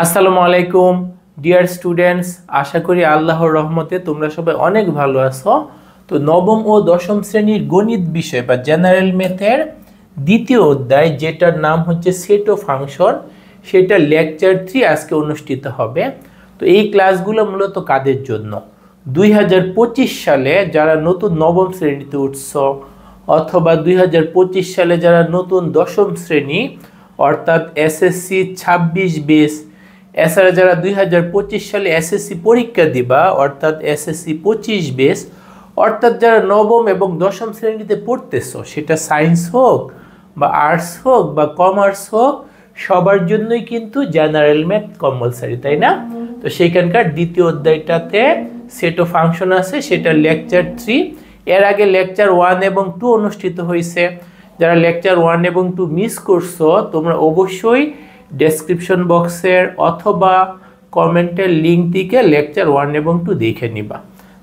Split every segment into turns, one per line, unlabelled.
আসসালামু আলাইকুম dear students, আশা করি আল্লাহর রহমতে তোমরা সবাই অনেক ভালো আছো। তো নবম ও দশম শ্রেণীর গণিত বিষয় বা জেনারেল ম্যাথের দ্বিতীয় অধ্যায়, যেটার নাম হচ্ছে সেট ও ফাংশন, সেটা লেকচার 3 আজকে অনুষ্ঠিত হবে। তো এই ক্লাসগুলো মূলত কাদের জন্য? 2025 সালে যারা নতুন নবম শ্রেণীতে উঠছ, অথবা 2025 সালে যারা নতুন দশম শ্রেণী অর্থাৎ এসএসসি 26 বেস, এছাড়া যারা 2025 সালে এসএসসি পরীক্ষা দিবা অর্থাৎ এসএসসি 25 বেস, অর্থাৎ যারা নবম এবং দশম শ্রেণীতে পড়তেছো, সেটা সায়েন্স হোক বা আর্টস হোক বা কমার্স হোক, সবার জন্যই কিন্তু জেনারেল ম্যাথ কম্পালসারি, তাই না? তো সেইখানকার দ্বিতীয় অধ্যায়টাতে সেট ও ফাংশন আছে, সেটা লেকচার 3। এর আগে লেকচার 1 এবং 2 অনুষ্ঠিত হয়েছে। যারা লেকচার 1 এবং 2 মিস করছো, তোমরা অবশ্যই ডেসক্রিপশন বক্সের অথবা কমেন্টের লিঙ্ক থেকে লেকচার 1 এবং 2 দেখে নিবা,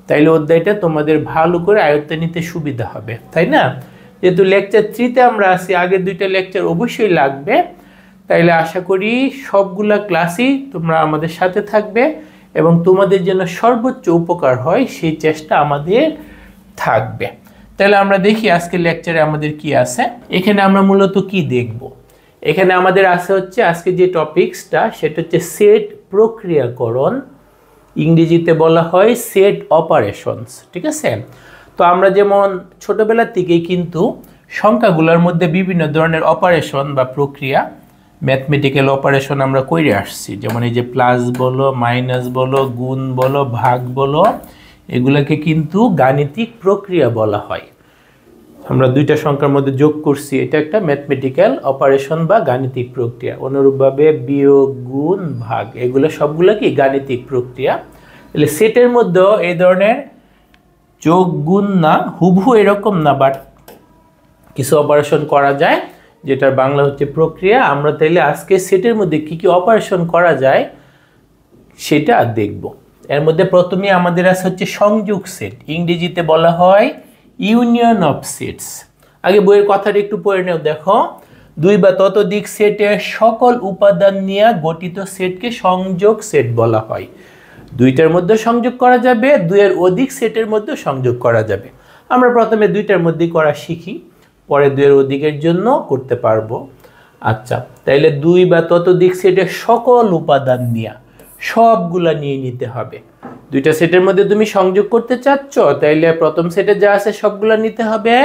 তাইলে অধ্যায়টা তোমাদের ভালো করে আয়ত্তে নিতে সুবিধা হবে, তাই না? যেহেতু লেকচার 3তে আমরা আছি, আগের দুইটা লেকচার অবশ্যই লাগবে। তাইলে আশা করি সবগুলা ক্লাসই তোমরা আমাদের সাথে থাকবে এবং তোমাদের জন্য সর্বোচ্চ উপকার হয় সেই চেষ্টা আমাদের থাকবে। তাহলে আমরা দেখি আজকে লেকচারে আমাদের কি আছে। এখানে আমরা মূলত কি দেখব? এখানে আমাদের আছে হচ্ছে আজকে যে টপিকসটা, সেটা হচ্ছে সেট প্রক্রিয়াকরণ, ইংরেজিতে বলা হয় সেট অপারেশনস, ঠিক আছে? তো আমরা যেমন ছোটবেলা থেকেই কিন্তু সংখ্যাগুলোর মধ্যে বিভিন্ন ধরনের অপারেশন বা প্রক্রিয়া, ম্যাথমেটিক্যাল অপারেশন আমরা করে আসছি, যেমন এই যে প্লাস বলো, মাইনাস বলো, গুণ বলো, ভাগ বলো, এগুলাকে কিন্তু গাণিতিক প্রক্রিয়া বলা হয়। আমরা দুইটা সংখ্যার মধ্যে যোগ করছি, এটা একটা ম্যাথমেটিক্যাল অপারেশন বা গাণিতিক প্রক্রিয়া। অনুরূপভাবে বিয়োগ, গুণ, ভাগ, এগুলো সবগুলো কি গাণিতিক প্রক্রিয়া। তাহলে সেটের মধ্যেও এই ধরনের যোগ গুণ না, হুবহু এরকম না, বাট কিছু অপারেশন করা যায়, যেটার বাংলা হচ্ছে প্রক্রিয়া। আমরা তাইলে আজকে সেটের মধ্যে কি কি অপারেশন করা যায় সেটা দেখব। এর মধ্যে প্রথমে আমাদের আছে হচ্ছে সংযোগ সেট, ইংরেজিতে বলা হয় ইউনিয়ন অফ সেটস। আগে বইয়ের কথাটা একটু পড়ে নেও, দেখো, দুই বা ততোধিক সেটের সকল উপাদান নিয়ে গঠিত সেটকে সংযোগ সেট বলা হয়। দুইটার মধ্যে সংযোগ করা যাবে, দুইয়ের অধিক সেটের মধ্যে সংযোগ করা যাবে। আমরা প্রথমে দুইটার মধ্যে করা শিখি, পরে দুইয়ের অধিকের জন্য করতে পারবো। আচ্ছা, তাইলে দুই বা ততোধিক সেটের সকল উপাদান নিয়ে, সবগুলা নিয়ে নিতে হবে। দুইটা সেটের মধ্যে তুমি সংযোগ করতে চাচ্ছ, তাইলে প্রথম সেটে যা আছে সবগুলা নিতে হবে,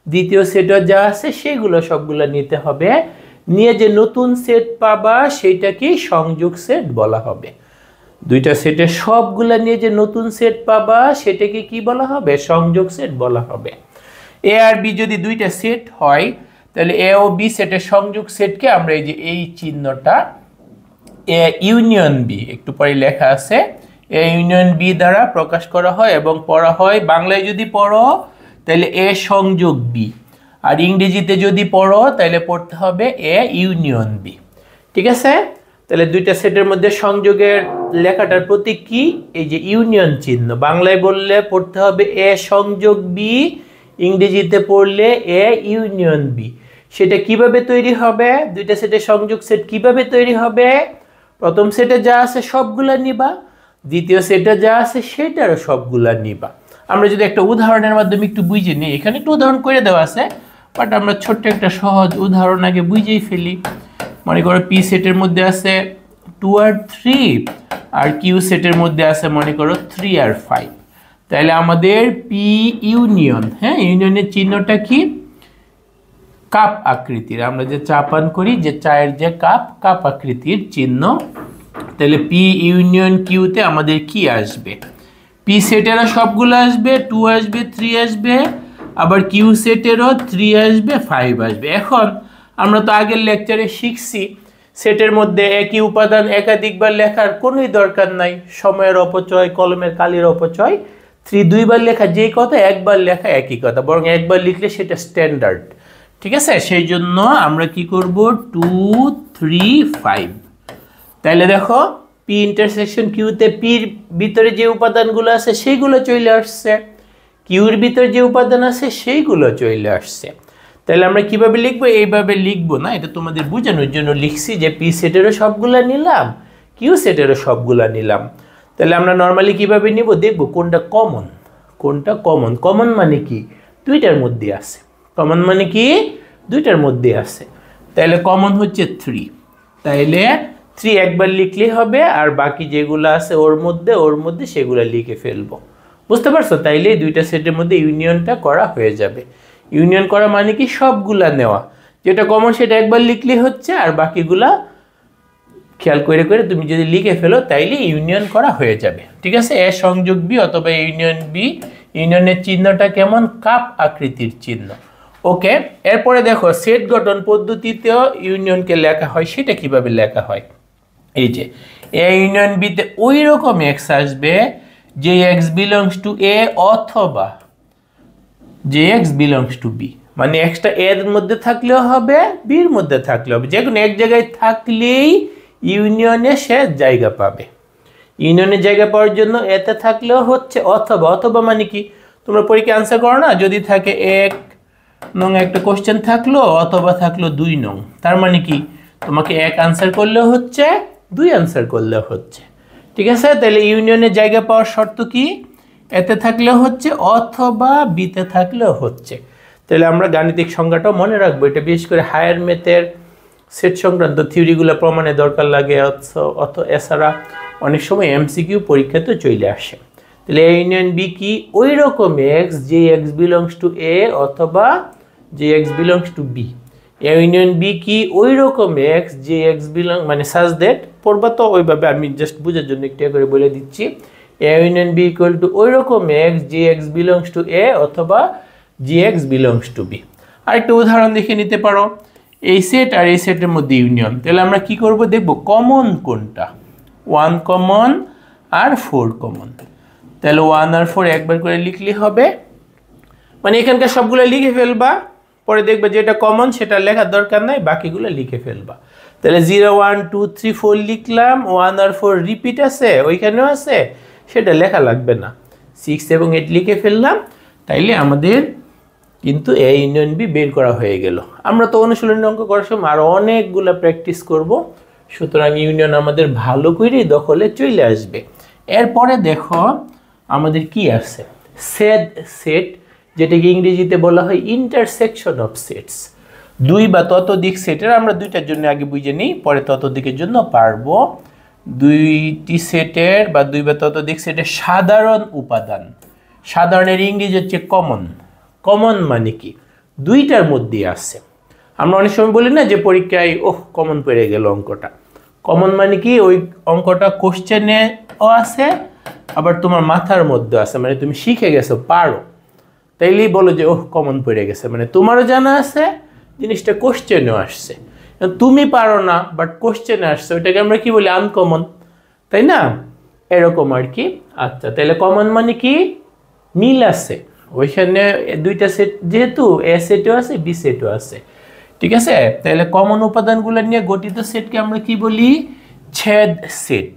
দ্বিতীয় সেটে যা আছে সেগুলো সবগুলা নিতে হবে। নিয়ে যে নতুন সেট পাবা সেটাকেই সংযোগ সেট বলা হবে। দুইটা সেটের সবগুলা নিয়ে যে নতুন সেট পাবা সেটাকে কি বলা হবে? সংযোগ সেট বলা হবে। এ আর বি যদি দুইটা সেট হয়, তাহলে এ ও বি সেটের সংযোগ সেটকে আমরা এই যে এই চিহ্নটা এ ইউনিয়ন বি, একটু পরে লেখা আছে, এ ইউনিয়ন বি দ্বারা প্রকাশ করা হয় এবং পড়া হয়। বাংলায় যদি পড়ো তাহলে এ সংযোগ বি, আর ইংরেজিতে যদি পড়ো তাহলে পড়তে হবে এ ইউনিয়ন বি, ঠিক আছে? তাহলে দুইটা সেটের মধ্যে সংযোগের লেখাটার প্রতীক কি? এই যে ইউনিয়ন চিহ্ন। বাংলায় বললে পড়তে হবে এ সংযোগ বি, ইংরেজিতে পড়লে এ ইউনিয়ন বি। সেটা কিভাবে তৈরি হবে? দুইটা সেটের সংযোগ সেট কিভাবে তৈরি হবে? প্রথম সেটে যা আছে সবগুলা নিবা, দ্বিতীয় সেটে যা আছে সেটারও সবগুলা নিবা। আমরা যদি একটা উদাহরণের মাধ্যমে একটু বুঝে নিই, এখানে একটু উদাহরণ করে দেওয়া আছে, বাট আমরা ছোট্ট একটা সহজ উদাহরণ আগে বুঝেই ফেলি। মনে করো পি সেটের মধ্যে আছে 2 আর 3, আর কিউ সেটের মধ্যে আছে মনে করো 3 আর 5। তাহলে আমাদের পি ইউনিয়ন, হ্যাঁ, ইউনিয়নের চিহ্নটা কি? কাপ আকৃতির। আমরা যে চা পান করি, যে চায়ের যে কাপ, কাপ আকৃতির চিহ্ন। তাহলে পি ইউনিয়ন কিউতে আমাদের কি আসবে? পি সেটেরও সবগুলো আসবে, 2 আসবে, 3 আসবে, আবার কিউ সেটেরও 3 আসবে, 5 আসবে। এখন আমরা তো আগের লেকচারে শিখছি সেটের মধ্যে একই উপাদান একাধিকবার লেখার কোনোই দরকার নাই, সময়ের অপচয়, কলমের কালির অপচয়। 3 দুইবার লেখা যেই কথা, একবার লেখা একই কথা, বরং একবার লিখলে সেটা স্ট্যান্ডার্ড, ঠিক আছে? সেই জন্য আমরা কি করব? 2, 3, 5। তাইলে দেখো পি ইন্টারসেকশন কিউতে পির ভিতরে যে উপাদানগুলো আছে সেইগুলো চলে আসছে, কিউর ভিতরে যে উপাদান আছে সেইগুলো চলে আসছে। তাহলে আমরা কিভাবে লিখবো? এইভাবে লিখবো না, এটা তোমাদের বোঝানোর জন্য লিখছি যে পি সেটেরও সবগুলো নিলাম, কিউ সেটেরও সবগুলা নিলাম। তাহলে আমরা নর্মালি কিভাবে নিব, দেখব কোনটা কমন। কোনটা কমন, কমন মানে কি দুইটার মধ্যে আছে, কমন মানে কি দুইটার মধ্যে আছে। তাহলে কমন হচ্ছে 3, তাইলে 3 একবার লিখলেই হবে, আর বাকি যেগুলো আছে ওর মধ্যে সেগুলো লিখে ফেলবো। বুঝতে পারছো? তাইলে এই দুইটা সেটের মধ্যে ইউনিয়নটা করা হয়ে যাবে। ইউনিয়ন করা মানে কি সবগুলা নেওয়া, যেটা কমন সেটা একবার লিখলেই হচ্ছে, আর বাকিগুলা খেয়াল করে করে তুমি যদি লিখে ফেলো তাইলে ইউনিয়ন করা হয়ে যাবে। ঠিক আছে, এ সংযোগ বি অথবা ইউনিয়ন বি। ইউনিয়নের চিহ্নটা কেমন, কাপ আকৃতির চিহ্ন। ওকে, এরপরে দেখো সেট গঠন পদ্ধতিতেও ইউনিয়নকে লেখা হয়, সেটা কিভাবে লেখা হয়। এই যে এ ইউনিয়ন বিতে ওই রকম এক্স আসবে যে এক্স বিলংস টু এ অথবা যে এক্স বিলংস টু বি, মানে এক্সটা এর মধ্যে থাকলেও হবে, বির মধ্যে থাকলেও হবে, যে কোনো এক জায়গায় থাকলেই ইউনিয়নে সে জায়গা পাবে। ইউনিয়নের জায়গা পাওয়ার জন্য এতে থাকলেও হচ্ছে অথবা, অথবা মানে কি তোমরা পরীক্ষা আনসার করো না, যদি থাকে 1 নং একটা কোশ্চেন থাকলো অথবা থাকলো 2 নং, তার মানে কি তোমাকে 1 আনসার করলেও হচ্ছে, 2 আনসার করলেও হচ্ছে। ঠিক আছে, তাহলে ইউনিয়নের জায়গা পাওয়ার শর্ত কি, এতে থাকলেও হচ্ছে অথবা বিতে থাকলেও হচ্ছে। তাহলে আমরা গাণিতিক সংজ্ঞাটাও মনে রাখবো, এটা বিশেষ করে হায়ার ম্যাথের সেট সংক্রান্ত থিওরিগুলো প্রমাণে দরকার লাগে, এছাড়া অনেক সময় এমসিকিউ পরীক্ষাতে চলে আসে। তাহলে এ ইউনিয়ন বি কি, ওই রকম এক্স যে এক্স বিলংস টু এ অথবা যে x belongs to B. A union B কি, ওই রকম এক্স যে এক্স বিলং, মানে সাজ দ্যাট, পড়বা তো ওইভাবে, আমি জাস্ট বুঝার জন্য একটু করে বলে দিচ্ছি। A union B equal to ওই রকম এক্স যে এক্স বিলংস টু এ অথবা যে এক্স বিলংস টু বি। আরেকটা উদাহরণ দেখে নিতে পারো, এই সেট আর এই সেটের মধ্যে ইউনিয়ন। তাহলে আমরা কি করব, দেখব কমন কোনটা, 1 কমন আর 4 কমন। তাহলে 1 আর 4 একবার করে লিখলে হবে, মানে এখানকার সবগুলো লিখে ফেলবা, পরে দেখবে যেটা কমন সেটা লেখার দরকার নাই, বাকিগুলো লিখে ফেলবা। তাহলে 0 1 2 3 4 লিখলাম, 1 আর 4 রিপিট আছে, ওইখানেও আছে, সেটা লেখা লাগবে না, 6 এবং 8 লিখে ফেললাম। তাইলে আমাদের কিন্তু এ ইউনিয়ন বি বের করা হয়ে গেল। আমরা তো অনুশীলনী অঙ্ক করার সময় আরও অনেকগুলো প্র্যাকটিস করব, সুতরাং ইউনিয়ন আমাদের ভালো করেই দখলে চলে আসবে। এরপরে দেখো আমাদের কি আছে, সেট, যেটাকে ইংরেজিতে বলা হয় ইন্টারসেকশন অফ সেটস। 2 বা ততোধিক সেটের, আমরা 2টার জন্য আগে বুঝে নিই, পরে ততোধিকের জন্য পারবো। 2টি সেটের বা 2 বা ততোধিক সেটের সাধারণ উপাদান, সাধারণের ইংরেজি হচ্ছে কমন। কমন মানে কি 2টার মধ্যে আছে। আমরা অনেক সময় বলি না যে পরীক্ষায় কমন পেয়ে গেল অঙ্কটা, কমন মানে কি ওই অঙ্কটা কোশ্চেনেও আছে, আবার তোমার মাথার মধ্যে আছে, মানে তুমি শিখে গেছো, পারো, তাইলেই বলো যে কমন পড়ে গেছে, মানে তোমারও জানা আছে, জিনিসটা কোশ্চেনেও আসছে, তুমি পারো না বাট কোশ্চেনে আসছে, ওইটাকে আমরা কি বলি, আনকমন, তাই না, এরকম আর কি। আচ্ছা, তাহলে কমন মানে কি মিল আছে, ওইখানে 2টা সেট, যেহেতু এ সেটও আছে বি সেটও আছে। ঠিক আছে, তাহলে কমন উপাদানগুলো নিয়ে গঠিত সেটকে আমরা কি বলি, ছেদ সেট।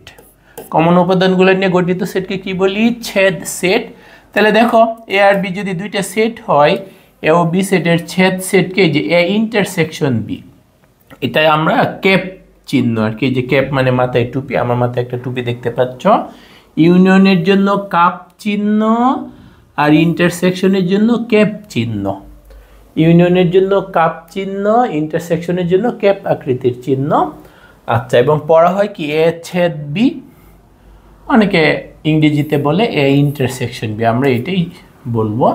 কমন উপাদানগুলো নিয়ে গঠিত সেটকে কি বলি, ছেদ সেট। তাহলে দেখো এ আর বি যদি 2টা সেট হয়, এ ও বি সেটের ছেদ সেটকে যে এ ইন্টারসেকশন বি, এটাই আমরা ক্যাপ চিহ্ন আর কি, যে ক্যাপ মানে মাথায় টুপি, আমার মাথায় একটা টুপি দেখতে পাচ্ছ। ইউনিয়নের জন্য কাপ চিহ্ন আর ইন্টারসেকশনের জন্য ক্যাপ চিহ্ন। ইউনিয়নের জন্য কাপ চিহ্ন, ইন্টারসেকশনের জন্য ক্যাপ আকৃতির চিহ্ন। আচ্ছা, এবং পড়া হয় কি এ ছেদ বি, অনেকে ইংরেজিতে বলে এ ইন্টারসেকশন বি, আমরা এটাই বলবো।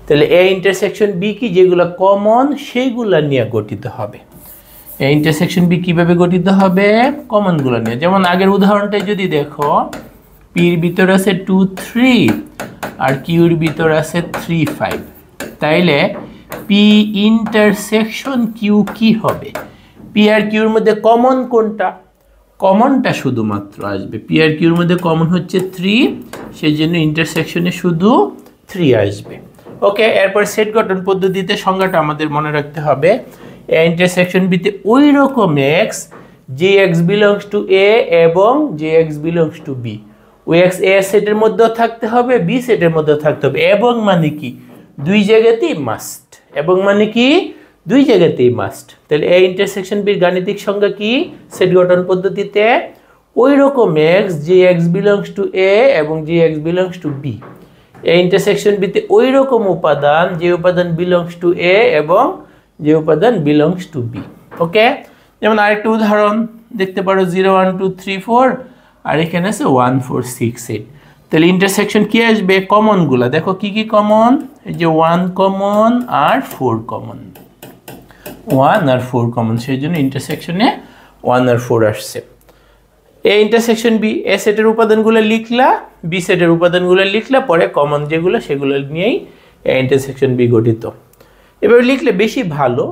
তাহলে এ ইন্টারসেকশন বি কি, যেগুলো কমন সেইগুলো নিয়ে গঠিত হবে। এ ইন্টারসেকশন বি কিভাবে গঠিত হবে, কমনগুলো নিয়ে। যেমন আগের উদাহরণটাই যদি দেখো, পির ভিতর আছে 2 3 আর কিউর ভিতর আছে 3 5, তাইলে পি ইন্টারসেকশন কিউ কি হবে, পি আর কিউর মধ্যে কমন কোনটা, কমনটা শুধুমাত্র আসবে, পি আর কিউর মধ্যে কমন হচ্ছে 3, সেই জন্য ইন্টারসেকশনে শুধু 3 আসবে। ওকে, এরপর সেট গঠন পদ্ধতিতে সংজ্ঞাটা আমাদের মনে রাখতে হবে, এ ইন্টারসেকশন বিতে ওই রকম এক্স যে এক্স বিলংস টু এ এবং যে এক্স বিলংস টু বি, ওই এক্স এ সেটের মধ্যেও থাকতে হবে, বি সেটের মধ্যেও থাকতে হবে, এবং মানে কি 2 জায়গাতেই মাস্ট, এবং মানে কি 2 জায়গাতেই মাস্ট। তাহলে এ ইন্টারসেকশন বির গাণিতিক সংজ্ঞা কি, সেট গঠন পদ্ধতিতে ওই রকম এক্স যে এক্স বিলংস টু এ এবং যে এক্স বিলংস টু বি, এই ইন্টারসেকশন বিতে ওই রকম উপাদান যে উপাদান বিলংস টু এ এবং যে উপাদান বিলংস টু বি। ওকে, যেমন আরেকটা উদাহরণ দেখতে পারো 0 1 2 3 4 আর এখানে আছে 1 4 6 8। তাহলে ইন্টারসেকশন কি আসবে? কমনগুলা দেখো কি কি কমন, এই যে 1 কমন আর 4 কমন, 1 আর 4 কমন, সেই জন্য ইন্টারসেকশনে 1 আর 4 আসছে। এই ইন্টারসেকশন বি, এ সেটের উপাদানগুলো লিখলা, বি সেটের উপাদানগুলো লিখলা, পরে কমন যেগুলো সেগুলো নিয়েই ইন্টারসেকশন বি গঠিত। এবার লিখলে বেশি ভালো,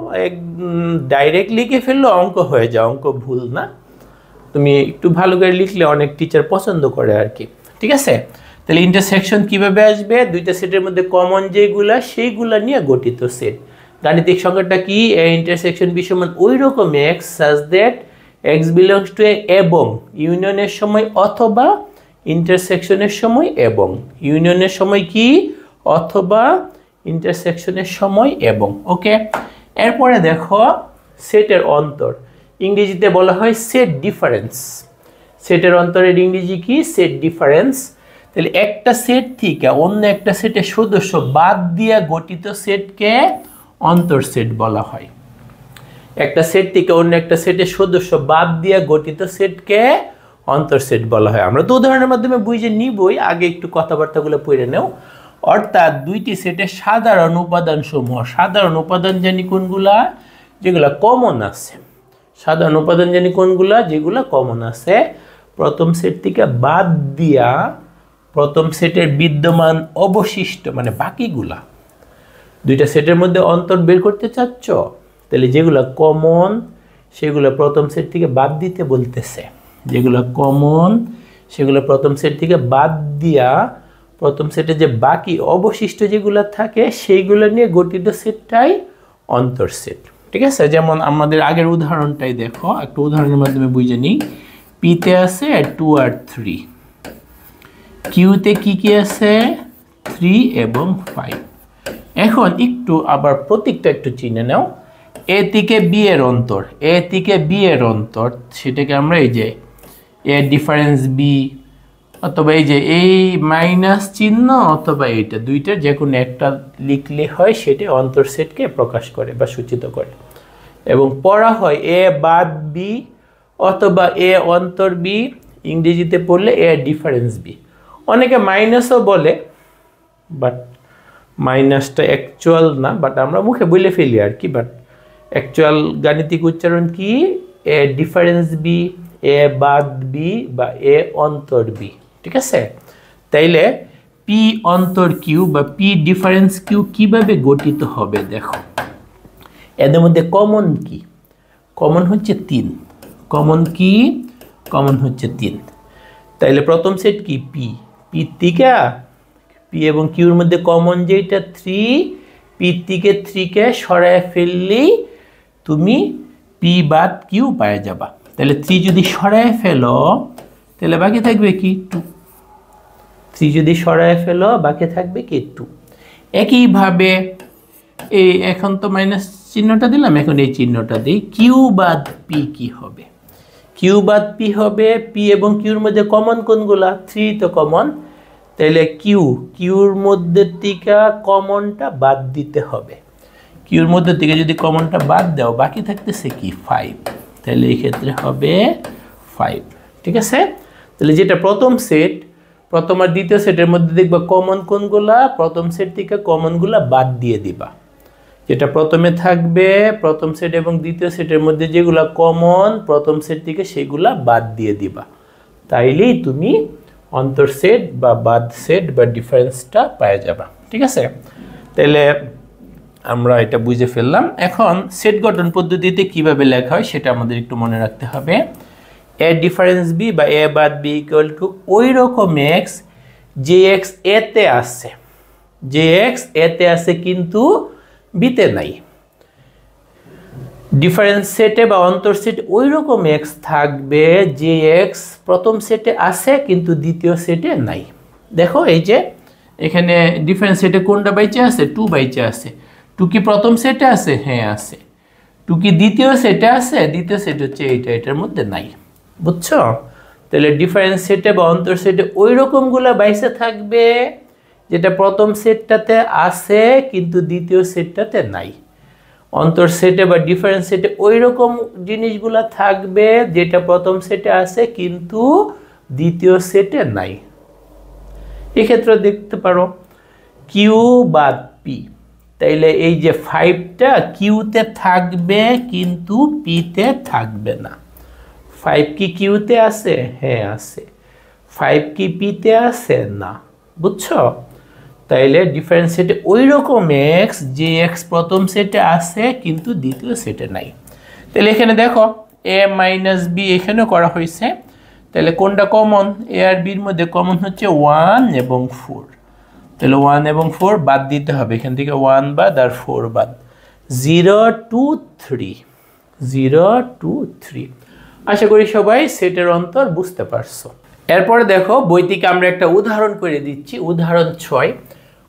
ডাইরেক্ট লিখে ফেললে অঙ্ক হয়ে যায়, অঙ্ক ভুল না, তুমি একটু ভালো করে লিখলে অনেক টিচার পছন্দ করে আর কি। ঠিক আছে, তাহলে ইন্টারসেকশন কিভাবে আসবে? দুইটা সেটের মধ্যে কমন যেগুলা সেইগুলা নিয়ে গঠিত সেট। গাণিতিক সংজ্ঞাটা কি? এ ইন্টারসেকশন বি সমান ওই রকম x such that x belongs to A এবং ইউনিয়নের সময় অথবা ইন্টারসেকশনের সময় এবং, ইউনিয়নের সময় কি অথবা ইন্টারসেকশনের সময় এবং। ওকে, এরপরে দেখো সেটের অন্তর, ইংরেজিতে বলা হয় সেট ডিফারেন্স। সেটের অন্তরের ইংরেজি কি? Set difference. তাহলে একটা সেট থেকে অন্য একটা সেটের সদস্য বাদ দিয়ে গঠিত সেটকে অন্তর সেট বলা হয়। একটা সেট থেকে অন্য একটা সেটের সদস্য বাদ দিয়ে গঠিত সেটকে অন্তর সেট বলা হয়। আমরা তো উদাহরণের মাধ্যমে বুঝে নিবই, আগে একটু কথাবার্তাগুলো পড়ে নেও। অর্থাৎ দুইটি সেটের সাধারণ উপাদান সমূহ, সাধারণ উপাদান জানি কোনগুলা? যেগুলা কমন আছে। সাধারণ উপাদান জানি কোনগুলা? যেগুলা কমন আছে। প্রথম সেট থেকে বাদ দিয়া প্রথম সেটের বিদ্যমান অবশিষ্ট মানে বাকিগুলা, দুইটা সেটের মধ্যে অন্তর বের করতে চাচ্ছ, তাহলে যেগুলো কমন সেগুলো প্রথম সেট থেকে বাদ দিতে বলতেছে। যেগুলো কমন সেগুলো প্রথম সেট থেকে বাদ দিয়া প্রথম সেটে যে বাকি অবশিষ্ট যেগুলো থাকে সেইগুলো নিয়ে গঠিত সেটটাই অন্তর সেট। ঠিক আছে, যেমন আমাদের আগের উদাহরণটাই দেখো, একটা উদাহরণের মাধ্যমে বুঝে নিই। পিতে আছে 2 আর 3, কিউতে কি কি আছে? 3 এবং 5। এখন একটু আবার প্রতীকটা একটু চিনে নাও। এ থেকে বি এর অন্তর, এ থেকে বি এর অন্তর, সেটাকে আমরা এই যে এ ডিফারেন্স বি, অথবা এই যে এই মাইনাস চিহ্ন অথবা এইটা, দুইটার যে কোনো একটা লিখলে হয়, সেটা অন্তর সেটকে প্রকাশ করে বা সূচিত করে। এবং পড়া হয় এ বাদ বি অথবা এ অন্তর বি, ইংরেজিতে পড়লে এ ডিফারেন্স বি। অনেকে মাইনাসও বলে, বাট মাইনাসটা অ্যাকচুয়াল না, বাট আমরা মুখে বলে ফেলি আর কি। বাট অ্যাকচুয়াল গাণিতিক উচ্চারণ কি? এ ডিফারেন্স বি, এ বাদ বি বা এ অন্তর বি। ঠিক আছে, তাইলে পি অন্তর কিউ বা পি ডিফারেন্স কিউ কিভাবে গঠিত হবে দেখো। এদের মধ্যে কমন কি? কমন হচ্ছে 3। কমন কি? কমন হচ্ছে 3। তাইলে প্রথম সেট কি? পি। পি থেকে পি এবং কিউর মধ্যে কমন যেটা 3, পি থেকে 3 কে সরায় ফেললেই তুমি পি বাদ কিউ পাওয়া যাবা। তাহলে 3 যদি সরায় ফেলো তাহলে বাকি থাকবে কি? 2। 3 যদি সরায় ফেলো বাকি থাকবে কি? 2। একইভাবে এই এখন তো মাইনাস চিহ্নটা দিলাম, এখন এই চিহ্নটা দিই। কিউ বাদ পি কি হবে? কিউ বাদ পি হবে, পি এবং কিউর মধ্যে কমন কোনগুলা? 3 তো কমন, তাহলে কিউর মধ্যে থেকে কমনটা বাদ দিতে হবে। কিউর মধ্যে থেকে যদি কমনটা বাদ দাও বাকি থাকতেছে কি? 5। তাহলে এই ক্ষেত্রে হবে 5। ঠিক আছে, তাহলে যেটা প্রথম সেট, প্রথম আর দ্বিতীয় সেটের মধ্যে দেখবা কমন কোনগুলা, প্রথম সেট থেকে কমনগুলা বাদ দিয়ে দিবা। যেটা প্রথমে থাকবে প্রথম সেট এবং দ্বিতীয় সেটের মধ্যে যেগুলা কমন প্রথম সেট থেকে সেগুলা বাদ দিয়ে দিবা, তাইলেই তুমি অন্তর সেট বা বাদ সেট বা ডিফারেন্সটা পাওয়া যাবে। ঠিক আছে, তাহলে আমরা এটা বুঝে ফেললাম। এখন সেট গঠন পদ্ধতিতে কিভাবে লেখা হয় সেটা আমাদের একটু মনে রাখতে হবে। এ ডিফারেন্স বি বা এ বাদ বি ইকুয়াল টু ওই রকম এক্স যে এক্স এতে আছে, যে এক্স এতে আছে কিন্তু বিতে নাই। ডিফারেন্স সেটে বা অন্তর সেটে ওই রকম এক্স থাকবে যে এক্স প্রথম সেটে আছে কিন্তু দ্বিতীয় সেটে নাই। দেখো এই যে এখানে ডিফারেন্স সেটে কোনটা বাইচে আছে? 2 বাইচে আছে। 2 কি প্রথম সেটে আছে? হ্যাঁ আছে। 2 কি দ্বিতীয় সেটে আছে? দ্বিতীয় সেট হচ্ছে এইটা, এটার মধ্যে নাই। বুঝছো? তাহলে ডিফারেন্স সেটে বা অন্তর সেটে ওই রকমগুলো বাইসে থাকবে যেটা প্রথম সেটটাতে আছে কিন্তু দ্বিতীয় সেটটাতে নাই। অন্তর সেটে বা ডিফারেন্স সেটে ওই রকম জিনিসগুলো থাকবে যেটা প্রথম সেটে আছে কিন্তু দ্বিতীয় সেটে নাই। এক্ষেত্রে দেখতে পারো কিউ বাদ পি, তাইলে এই যে 5টা কিউতে থাকবে কিন্তু পিতে থাকবে না। 5 কি কিউতে আছে? হ্যাঁ আছে। 5 কি পিতে আছে? না। বুঝছো? তাইলে ডিফারেন্স সেটে ওই রকম এক্স যে এক্স প্রথম সেটে আছে কিন্তু দ্বিতীয় সেটে নাই। তাহলে এখানে দেখো এ মাইনাস বি এখানেও করা হয়েছে, তাহলে কোনটা কমন? এ আর বির মধ্যে কমন হচ্ছে 1 এবং 4, তাহলে 1 এবং 4 বাদ দিতে হবে, এখান থেকে 1 বাদ আর 4 বাদ, 0 2 3, 0 2 3। আশা করি সবাই সেটের অন্তর বুঝতে পারছো। এরপরে দেখো বই থেকে আমরা একটা উদাহরণ করে দিচ্ছি, উদাহরণ 6।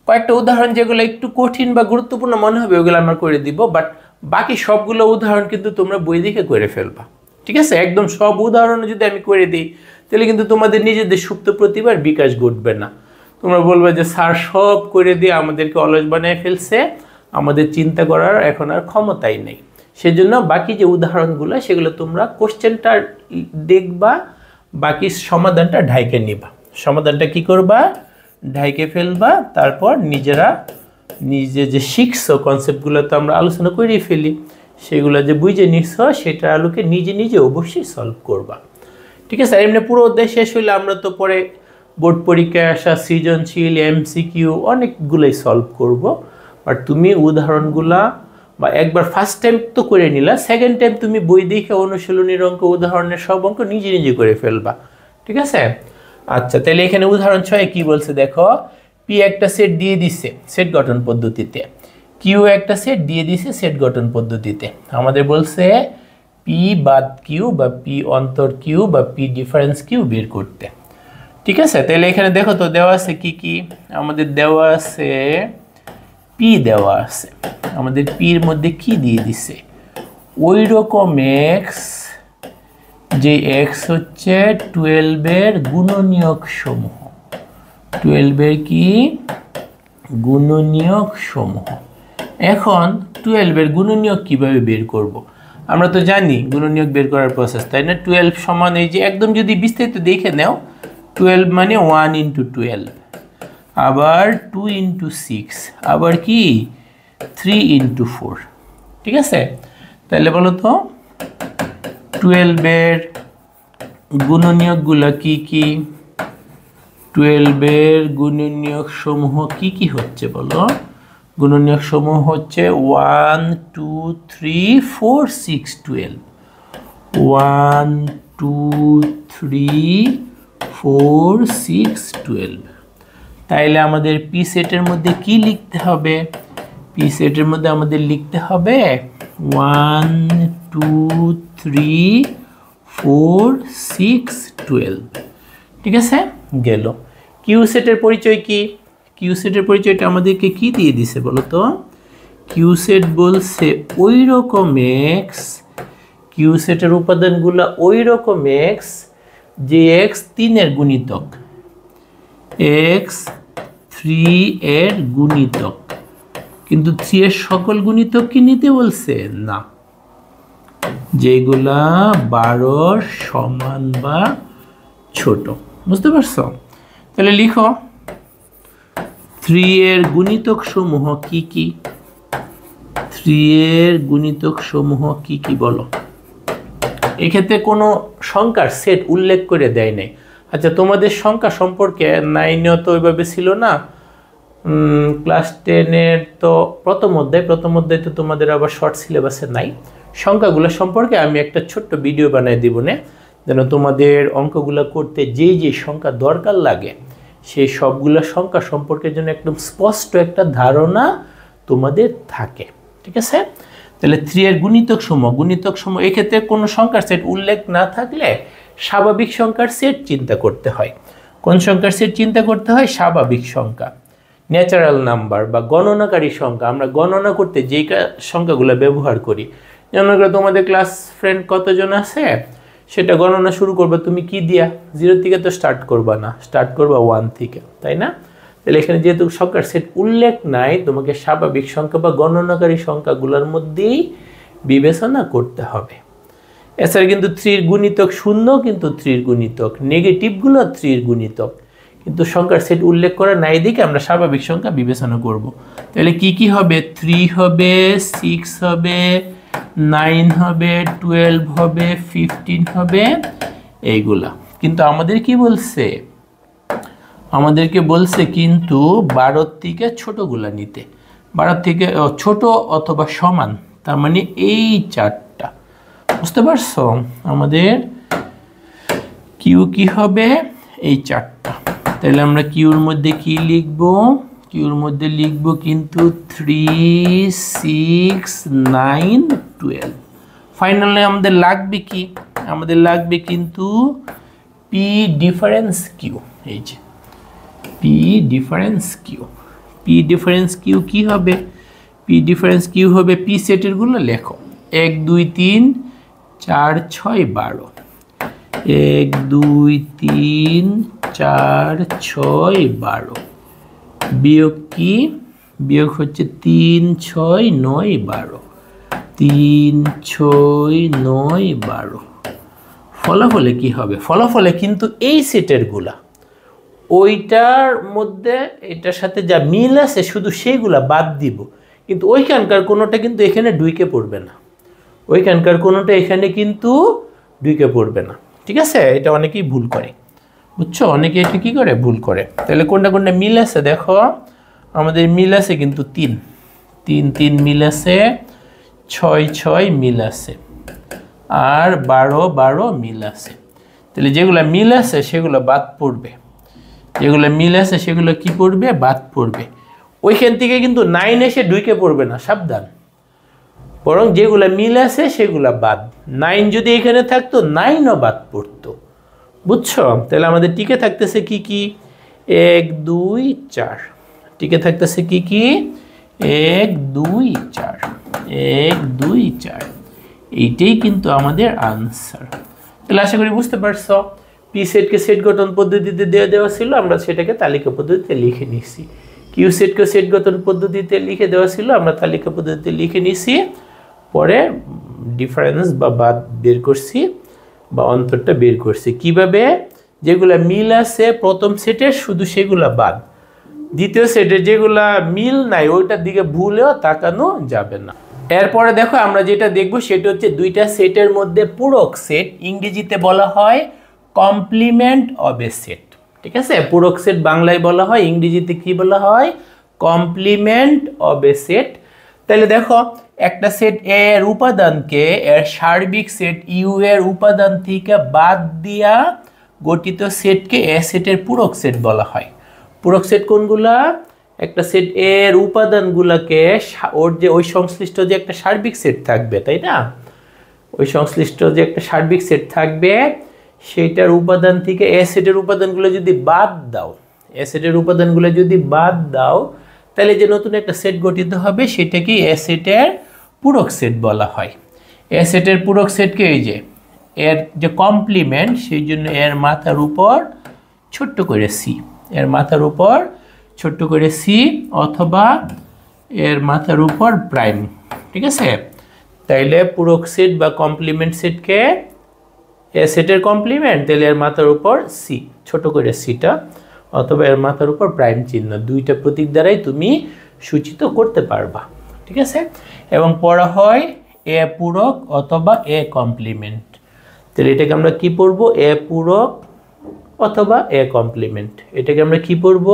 কয়েকটা উদাহরণ যেগুলো একটু কঠিন বা গুরুত্বপূর্ণ মনে হবে ওগুলো আমরা করে দিব, বাট বাকি সবগুলো উদাহরণ কিন্তু তোমরা বই দেখে করে ফেলবা। ঠিক আছে? একদম সব উদাহরণ যদি আমি করে দিই তাহলে কিন্তু তোমাদের নিজেদের সুপ্ত প্রতিভার বিকাশ ঘটবে না। তোমরা বলবে যে স্যার সব করে দিয়ে আমাদেরকে অলস বানিয়ে ফেলছে, আমাদের চিন্তা করার এখন আর ক্ষমতাই নেই। সেজন্য বাকি যে উদাহরণগুলো সেগুলো তোমরা কোশ্চেনটা দেখবা, বাকি সমাধানটা ঢাইকে নিবা। সমাধানটা কি করবা? ঢাইকে ফেলবা, তারপর নিজেরা নিজে যে শিখছো কনসেপ্টগুলো তো আমরা আলোচনা করেই ফেলি, সেগুলো যে বুঝে নিচ্ছ সেটার আলোকে নিজে নিজে অবশ্যই সলভ করবা। ঠিক আছে? এমনি পুরো অধ্যায় শেষ হইলে আমরা তো পরে বোর্ড পরীক্ষায় আসা সৃজনশীল এমসিকিউ অনেকগুলোই সলভ করব, বাট তুমি উদাহরণগুলা বা একবার ফার্স্ট টাইম তো করে নিলা, সেকেন্ড টাইম তুমি বই দেখে অনুশীলনীর অঙ্ক উদাহরণের সব অঙ্ক নিজে নিজে করে ফেলবা। ঠিক আছে? আচ্ছা, তাহলে এখানে উদাহরণ 6 কি বলছে দেখো, পি একটা সেট দিয়ে দিছে সেট গঠন পদ্ধতিতে, কিউ একটা সেট দিয়ে দিছে সেট গঠন পদ্ধতিতে। আমাদের বলছে পি বাদ কিউ বা পি অন্তর কিউ বা পি ডিফারেন্স কিউ বের করতে। ঠিক আছে? তাহলে এখানে দেখো তো দেওয়া আছে কি কি, আমাদের দেওয়া আছে পি দেওয়া আছে, আমাদের পির মধ্যে কি দিয়ে দিছে? ওই রকম এক্স যে এক্স হচ্ছে 12-এর গুণনীয়ক সমূহ, 12-এর কি গুণনীয়ক সমূহ। এখন 12-এর গুণনীয়ক কিভাবে বের করব? আমরা তো জানি গুণনীয়ক বের করার প্রসেস, তাই না? 12 সমান এই যে একদম যদি বিস্তারিত দেখে নাও, 12 মানে 1 ইন্টু 12, আবার 2 ইন্টু 6, আবার কি 3 ইন্টু 4। ঠিক আছে? তাহলে বলো তো 12-এর গুণনীয়কগুলো কি কি? 12-এর গুণনীয়ক সমূহ কি কি হচ্ছে বলো? গুণনীয়ক সমূহ হচ্ছে 1 2 3 4 6 12, 1 2 3 4 6 12। তাইলে আমাদের পি সেটের মধ্যে কি লিখতে হবে? পি সেটের মধ্যে আমাদের লিখতে হবে 1 2 3 4 6 12। ঠিক আছে? গেল। কিউ সেটের পরিচয় কি? কিউ সেটের পরিচয়টা আমাদেরকে কি দিয়ে দিছে বলো তো? কিউ সেট বলছে ওই রকম এক্স, কিউ সেটের উপাদানগুলো ওই রকম এক্স যে এক্স 3-এর গুণিতক, এক্স 3-এর গুণিতক, কিন্তু 3-এর সকল গুণিতক কি নিতে বলছে? না, যেগুলা 12-র সমান বা ছোট। বুঝতে পারছো? তাহলে লিখো 3-এর গুণিতক সমূহ কি কি? 3-এর গুণিতক সমূহ কি কি বলো? এক্ষেত্রে কোনো সংখ্যার সেট উল্লেখ করে দেয় নাই। আচ্ছা, তোমাদের সংখ্যা সম্পর্কে 9-এ তো ওইভাবে ছিল না, ক্লাস 10-এর তো প্রথম অধ্যায় তো তোমাদের আবার শর্ট সিলেবাসে নাই। সংখ্যাগুলো সম্পর্কে আমি একটা ছোট্ট ভিডিও বানাই দিব না, যেন তোমাদের অঙ্কগুলো করতে যেই যে সংখ্যা দরকার লাগে সেই সবগুলো সংখ্যা সম্পর্কে যেন একদম স্পষ্ট একটা ধারণা তোমাদের থাকে। ঠিক আছে? তাহলে 3-এর গুণিতক সমূহ এক্ষেত্রে কোনো সংখ্যার সেট উল্লেখ না থাকলে স্বাভাবিক সংখ্যার সেট চিন্তা করতে হয়। কোন সংখ্যার সেট চিন্তা করতে হয়? স্বাভাবিক সংখ্যা, ন্যাচারাল নাম্বার বা গণনাকারী সংখ্যা। আমরা গণনা করতে যেই সংখ্যাগুলো ব্যবহার করি, যেমন তোমাদের ক্লাস ফ্রেন্ড কতজন আছে সেটা গণনা শুরু করবে তুমি কি দিয়া, 0 থেকে তো স্টার্ট করবা না, স্টার্ট করবা 1 থেকে, তাই না? তাহলে এখানে যেহেতু সংখ্যার সেট উল্লেখ নাই, তোমাকে স্বাভাবিক সংখ্যা বা গণনাকারী সংখ্যাগুলোর মধ্যেই বিবেচনা করতে হবে। এছাড়া কিন্তু 3 এর গুণিতক 0, কিন্তু 3 এর গুণিতক নেগেটিভগুলো 3 এর গুণিতক, কিন্তু সংখ্যার সেট উল্লেখ করা নাই দিকে আমরা স্বাভাবিক সংখ্যা বিবেচনা করব। তাহলে কি কি হবে? 3 হবে, 6 হবে, 9 হবে, 12 হবে, 15 হবে, এইগুলা। কিন্তু আমাদের কি বলছে? আমাদেরকে বলছে কিন্তু 12 থেকে ছোটগুলা নিতে, 12 থেকে ছোট অথবা সমান, তার মানে এই 4টা। বুঝতে পারছো? আমাদের কিউ কি হবে? এই 4টা। তাহলে আমরা কিউর মধ্যে কি লিখব? কিউর মধ্যে লিখব কিন্তু 3, 6, 9, 12। ফাইনালি আমাদের লাগবে কি? আমাদের লাগবে কিন্তু পি ডিফারেন্স কিউ। এই যে P difference Q. P difference Q কি হবে? পি ডিফারেন্স কিউ হবে, পি সেটের গুলো লেখো। 1, 2, 3, 4, 6, 12। 1, 2, 3, 4, 6, 12 বিয়োগ কি? বিয়োগ হচ্ছে 3, 6, 9, 12। 3, 6, 9, 12। ফলাফলে কি হবে? ফলাফলে কিন্তু এই সেটের গুলা ওইটার মধ্যে এটার সাথে যা মিল আছে শুধু সেইগুলা বাদ দিব, কিন্তু ওইখানকার কোনোটা কিন্তু এখানে ঢুকে পড়বে না, ওইখানকার কোনোটা এখানে কিন্তু ঢুকে পড়বে না। ঠিক আছে? এটা অনেকেই ভুল করে, বুঝছো? অনেকে এটা কি করে? ভুল করে। তাহলে কোনটা কোনটা মিল আছে দেখো। আমাদের মিল আছে কিন্তু 3, 3, 3 মিল আছে, 6, 6 মিল আছে, আর 12, 12 মিল আছে। তাহলে যেগুলো মিল আছে সেগুলো বাদ পড়বে, যেগুলো মিল আছে সেগুলো কি পড়বে? বাদ পড়বে। ওইখান থেকে কিন্তু 9 এসে ঢুকে পড়বে না, সাবধান। বরং যেগুলো মিল আছে সেগুলো বাদ। 9 যদি এখানে থাকতো 9ও বাদ পড়তো, বুঝছো? তাহলে আমাদের টিকে থাকতেছে কি কি? 1, 2, 4 টিকে থাকতেছে কি কি? 1, 2, 4, 1, 2, 4। এইটাই কিন্তু আমাদের আনসার। তাহলে আশা করি বুঝতে পারছো। পি সেটকে সেট গঠন পদ্ধতিতে দেওয়া ছিল, আমরা সেটাকে তালিকা পদ্ধতিতে লিখে নিছি। কিউ সেটকে সেট গঠন পদ্ধতিতে লিখে দেওয়া ছিল, আমরা তালিকা পদ্ধতিতে লিখে নিছি। পরে ডিফারেন্স বা বাদ বের করছি বা অন্তরটা বের করছি। কিভাবে? যেগুলা মিল আছে প্রথম সেটের শুধু সেগুলা বাদ, দ্বিতীয় সেটের যেগুলা মিল নাই ওইটার দিকে ভুলেও তাকানো যাবে না। এরপরে দেখো আমরা যেটা দেখবো সেটা হচ্ছে দুইটা সেটের মধ্যে পূরক সেট, ইংরেজিতে বলা হয় কমপ্লিমেন্ট অফ এ সেট। ঠিক আছে? পূরক সেট বাংলায় বলা হয়, ইংরেজিতে কি বলা হয়? Complement of A set. তাহলে দেখো একটা সেট এ এর উপাদানকে এর সার্বিক সেট ইউ এর উপাদান থেকে বাদ দিয়া গঠিত সেটকে এ সেটের পূরক সেট বলা হয়। পূরক সেট কোনগুলা? একটা সেট এ এর উপাদানগুলোকে ওর যে ওই সংশ্লিষ্ট যে একটা সার্বিক সেট থাকবে, তাই না? ওই সংশ্লিষ্ট যে একটা সার্বিক সেট থাকবে সেইটার উপাদান থেকে এ সেটের উপাদানগুলো যদি বাদ দাও, এ সেটের উপাদানগুলো যদি বাদ দাও, তাহলে যে নতুন একটা সেট গঠিত হবে সেটাকে এ সেটের পূরক সেট বলা হয়। এ সেটের পূরক সেটকে এই যে এর যে কমপ্লিমেন্ট, সেই জন্য এর মাথার উপর ছোট্ট করে সি, এর মাথার উপর ছোট্ট করে সি, অথবা এর মাথার উপর প্রাইম। ঠিক আছে? তাইলে পূরক সেট বা কমপ্লিমেন্ট সেটকে এ সেটের কমপ্লিমেন্ট, তাহলে এর মাথার উপর সি, ছোট করে সিটা, অথবা এর মাথার উপর প্রাইম চিহ্ন, দুইটা প্রতীক দ্বারাই তুমি সূচিত করতে পারবা। ঠিক আছে? এবং পড়া হয় এ পূরক অথবা এ কমপ্লিমেন্ট। তাহলে এটাকে আমরা কি পড়ব? এ পূরক অথবা এ কমপ্লিমেন্ট। এটাকে আমরা কি পড়ব?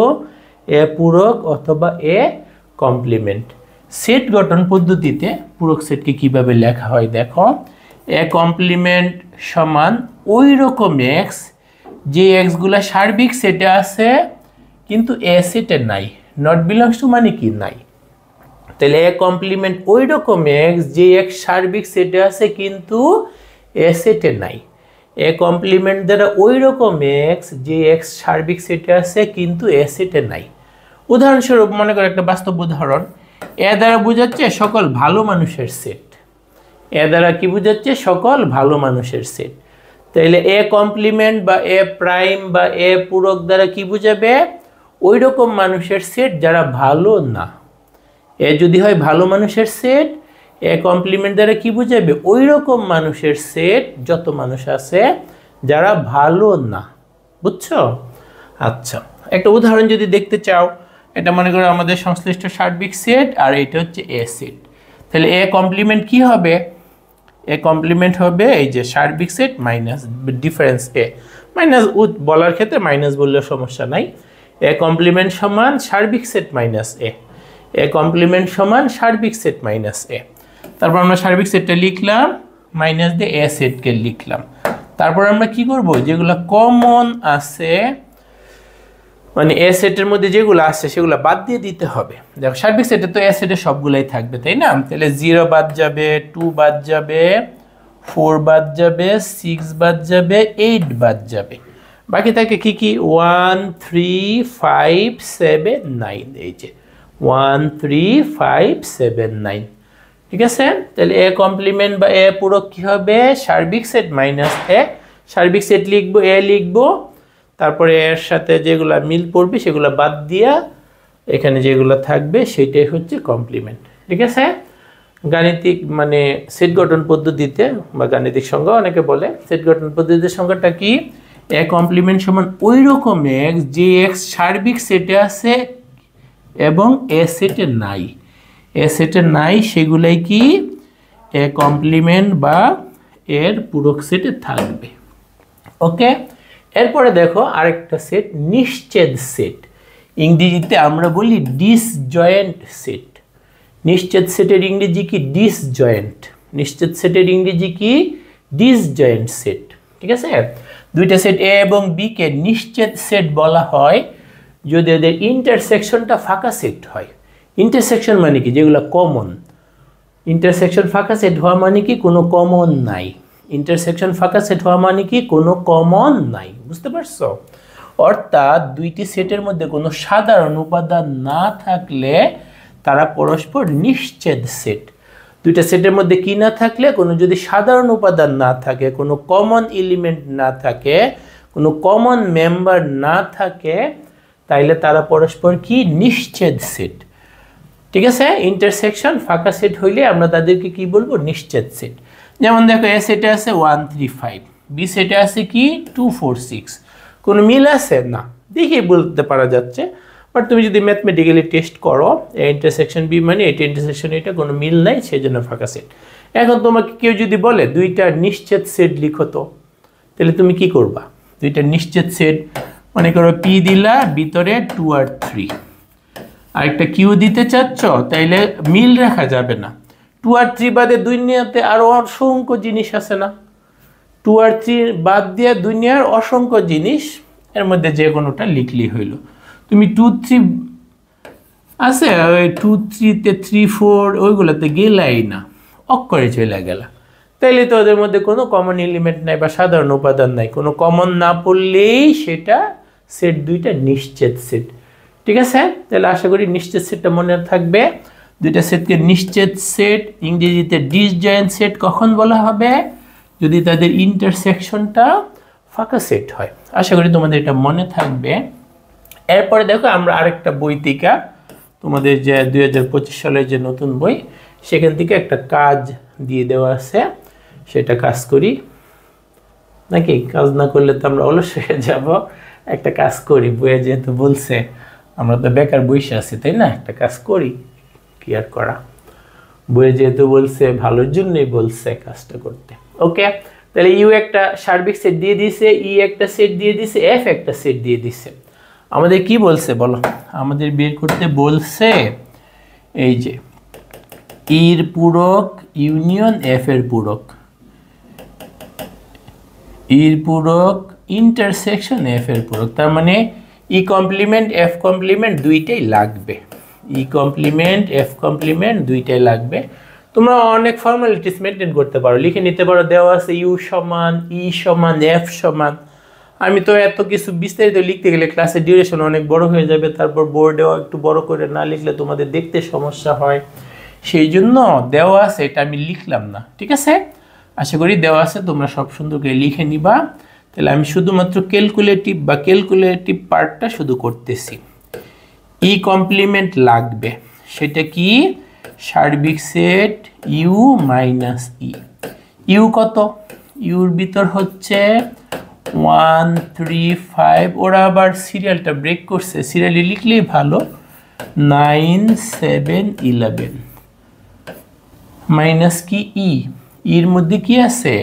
এ পূরক অথবা এ কমপ্লিমেন্ট। সেট গঠন পদ্ধতিতে পূরক সেটকে কিভাবে লেখা হয় দেখো। এ কমপ্লিমেন্ট সমান ওই রকম এক্স যে এক্সগুলা সার্বিক সেটে আছে কিন্তু এ সেটে নাই। নট বিলংস টু মানে কি? নাই। তাহলে এ কমপ্লিমেন্ট ওই রকম এক্স যে এক্স সার্বিক সেটে আছে কিন্তু এ সেটে নাই। এ কমপ্লিমেন্ট দ্বারা ওই রকম এক্স যে এক্স সার্বিক সেটে আছে কিন্তু এ সেটে নাই। উদাহরণস্বরূপ মনে করো একটা বাস্তব উদাহরণ, এ দ্বারা বোঝাচ্ছে সকল ভালো মানুষের সেট। এ দ্বারা কি বোঝাচ্ছে? সকল ভালো মানুষের সেট। তাহলে এ কমপ্লিমেন্ট বা এ প্রাইম বা এ পূরক দ্বারা কি বোঝাবে? ওই রকম মানুষের সেট যারা ভালো না। এ যদি হয় ভালো মানুষের সেট, এ কমপ্লিমেন্ট দ্বারা কি বোঝাবে? ওই রকম মানুষের সেট যত মানুষ আছে যারা ভালো না। বুঝছো? আচ্ছা, একটা উদাহরণ যদি দেখতে চাও, এটা মনে করো আমাদের সংশ্লিষ্ট সার্বিক সেট আর এটা হচ্ছে এ সেট। তাহলে এ কমপ্লিমেন্ট কি হবে? এ কমপ্লিমেন্ট হবে এই যে সার্বিক সেট মাইনাস ডিফারেন্স এ, মাইনাস বলার ক্ষেত্রে মাইনাস বললেও সমস্যা নাই। এ কমপ্লিমেন্ট সমান সার্বিক set minus A, A complement সমান সার্বিক সেট মাইনাস এ। তারপর আমরা সার্বিক সেটটা লিখলাম, মাইনাস দিয়ে এ সেটকে লিখলাম। তারপর আমরা কি করব? যেগুলো কমন আছে, মানে এ সেটের মধ্যে যেগুলো আছে সেগুলো বাদ দিয়ে দিতে হবে। দেখো সার্বিক সেটে তো এ সেটে সবগুলাই থাকবে, তাই না? তাহলে 0 বাদ যাবে, 2 বাদ যাবে, 4 বাদ যাবে, 6 বাদ যাবে, 8 বাদ যাবে। বাকি থাকে কি কি? 1 3 5 7 9। এই যে 1 3 5 7 9, ঠিক আছে? তাহলে এ কমপ্লিমেন্ট বা এ পূরক কি হবে? সার্বিক সেট মাইনাস এ। সার্বিক সেট লিখবো, এ লিখবো, তারপরে এর সাথে যেগুলো মিল পড়বে সেগুলো বাদ দিয়া এখানে যেগুলো থাকবে সেটাই হচ্ছে কমপ্লিমেন্ট, ঠিক আছে? গাণিতিক মানে সেট গঠন পদ্ধতিতে বা গাণিতিক সংজ্ঞা অনেকে বলে, সেট গঠন পদ্ধতিতে সংজ্ঞাটা কি? এ কমপ্লিমেন্ট সমান ওই রকম এক্স যে এক্স সার্বিক সেটে আছে এবং এ সেটে নাই। এ সেটে নাই সেগুলাই কি এ কমপ্লিমেন্ট বা এর পূরক সেটে থাকবে। ওকে, এরপরে দেখো আরেকটা সেট, নিশ্চেদ সেট। ইংরেজিতে আমরা বলি ডিসজয়েন্ট সেট। নিশ্চেদ সেটের ইংরেজি কি? ডিসজয়েন্ট। নিশ্চেদ সেটের ইংরেজি কি? ডিসজয়েন্ট সেট, ঠিক আছে? দুইটা সেট এ এবং বি কে নিশ্চেদ সেট বলা হয় যদি ওদের ইন্টারসেকশনটা ফাঁকা সেট হয়। ইন্টারসেকশন মানে কি? যেগুলো কমন। ইন্টারসেকশন ফাঁকা সেট হওয়া মানে কি? কোনো কমন নাই। ইন্টারসেকশন ফাঁকা সেট হওয়া মানে কি? কোনো কমন নাই। বুঝতে পারছো? অর্থাৎ দুইটি সেটের মধ্যে কোনো সাধারণ উপাদান না থাকলে তারা পরস্পর নিশ্চেদ সেট। দুইটা সেটের মধ্যে কি না থাকলে? কোনো যদি সাধারণ উপাদান না থাকে, কোনো কমন এলিমেন্ট না থাকে, কোনো কমন মেম্বার না থাকে, তাইলে তারা পরস্পর কি? নিশ্চেদ সেট, ঠিক আছে? ইন্টারসেকশন ফাঁকা সেট হইলে আমরা তাদেরকে কি বলবো? নিশ্চেদ সেট। যেমন দেখো এ সেটে আছে 1 3 5, বি সেটে আছে কি 2 4 6। কোনো মিল আছে? না, দেখেই বলতে পারা যাচ্ছে। বাট তুমি যদি ম্যাথমেটিক্যালি টেস্ট করো, এ ইন্টারসেকশন বি মানে এটা ইন্টারসেকশন এটা, কোনো মিল নাই, সেই জন্য ফাঁকা সেট। এখন তোমাকে কেউ যদি বলে দুইটা নিশ্চেদ সেট লিখো তো, তাহলে তুমি কি করবা? দুইটা নিশ্চেদ সেট মনে করো পি দিলা, ভিতরে 2 আর 3, আরেকটা কিউ দিতে চাচ্ছ, তাইলে মিল রাখা যাবে না। 2 আর 3 বাদে দুনিয়াতে আরো অসংখ্য জিনিস আছে না? 2 আর 3 বাদ দিয়ে দুনিয়ার অসংখ্য জিনিস, এর মধ্যে যে কোনোটা লিখলেই হইল। তুমি 2 3 আছে, ওই 2 3-তে 3 4 ওইগুলোতে গেলাই না, অক্ষরে চলে গেলা। তাইলে তো ওদের মধ্যে কোনো কমন এলিমেন্ট নাই বা সাধারণ উপাদান নাই। কোনো কমন না পড়লেই সেটা সেট দুইটা নিশ্চেদ সেট, ঠিক আছে? তাহলে আশা করি নিশ্চেদ সেটটা মনে থাকবে। দুইটা সেটকে নিশ্চেদ সেট, ইংরেজিতে ডিসজয়েন্ট সেট কখন বলা হবে? যদি তাদের ইন্টারসেকশনটা ফাঁকা সেট হয়। আশা করি তোমাদের এটা মনে থাকবে। এরপরে দেখো আমরা আরেকটা বই থেকে, তোমাদের যে 2025 সালের যে নতুন বই, সেখান থেকে একটা কাজ দিয়ে দেওয়া আছে, সেটা কাজ করি নাকি? কাজ না করলে তো আমরা অলস হয়ে যাব। একটা কাজ করি, বইয়ে যেহেতু বলছে, আমরা তো বেকার বসে আছি, তাই না? একটা কাজ করি, কি আর করা। বইয়ে যেহেতু বলছে, ভালোর জন্যই বলছে কাজটা করতে। ওকে, তাহলে ইউ একটা সার্বিক সেট দিয়ে দিছে, ই একটা সেট দিয়ে দিছে, এফ একটা সেট দিয়ে দিছে। আমাদের কি বলছে বলো? আমাদের বের করতে বলছে এই যে ইর পূরক ইউনিয়ন এফ এর পূরক, ইর পূরক ইন্টারসেকশন এফ এর পূরক। তার মানে ই কমপ্লিমেন্ট এফ কমপ্লিমেন্ট দুইটাই লাগবে। ই কমপ্লিমেন্ট এফ কমপ্লিমেন্ট দুইটাই লাগবে। তোমরা অনেক ফর্মালিটিস মেনটেন করতে পারো, লিখে নিতে পারো, দেওয়া আছে ইউ সমান ই সমান এফ সমান। আমি তো এত কিছু বিস্তারিত লিখতে গেলে ক্লাসের ডিউরেশন অনেক বড় হয়ে যাবে, তারপর বোর্ডেও একটু বড় করে না লিখলে তোমাদের দেখতে সমস্যা হয়, সেই জন্য দেওয়া আছে, এটা আমি লিখলাম না, ঠিক আছে? আশা করি দেওয়া আছে, তোমরা সব সুন্দর করে লিখে নিবা। তাহলে আমি শুধুমাত্র ক্যালকুলেটিভ পার্টটা শুধু করতেছি। ই কমপ্লিমেন্ট লাগবে, সেটা কি? সার্বিক set U minus E. U কত? ইউর ভিতর হচ্ছে 1 3 5, ওরা আবার সিরিয়ালটা ব্রেক করছে, সিরিয়ালি লিখলেই ভালো। 9 7 11 মাইনাস কি ই, এর মধ্যে কি আছে?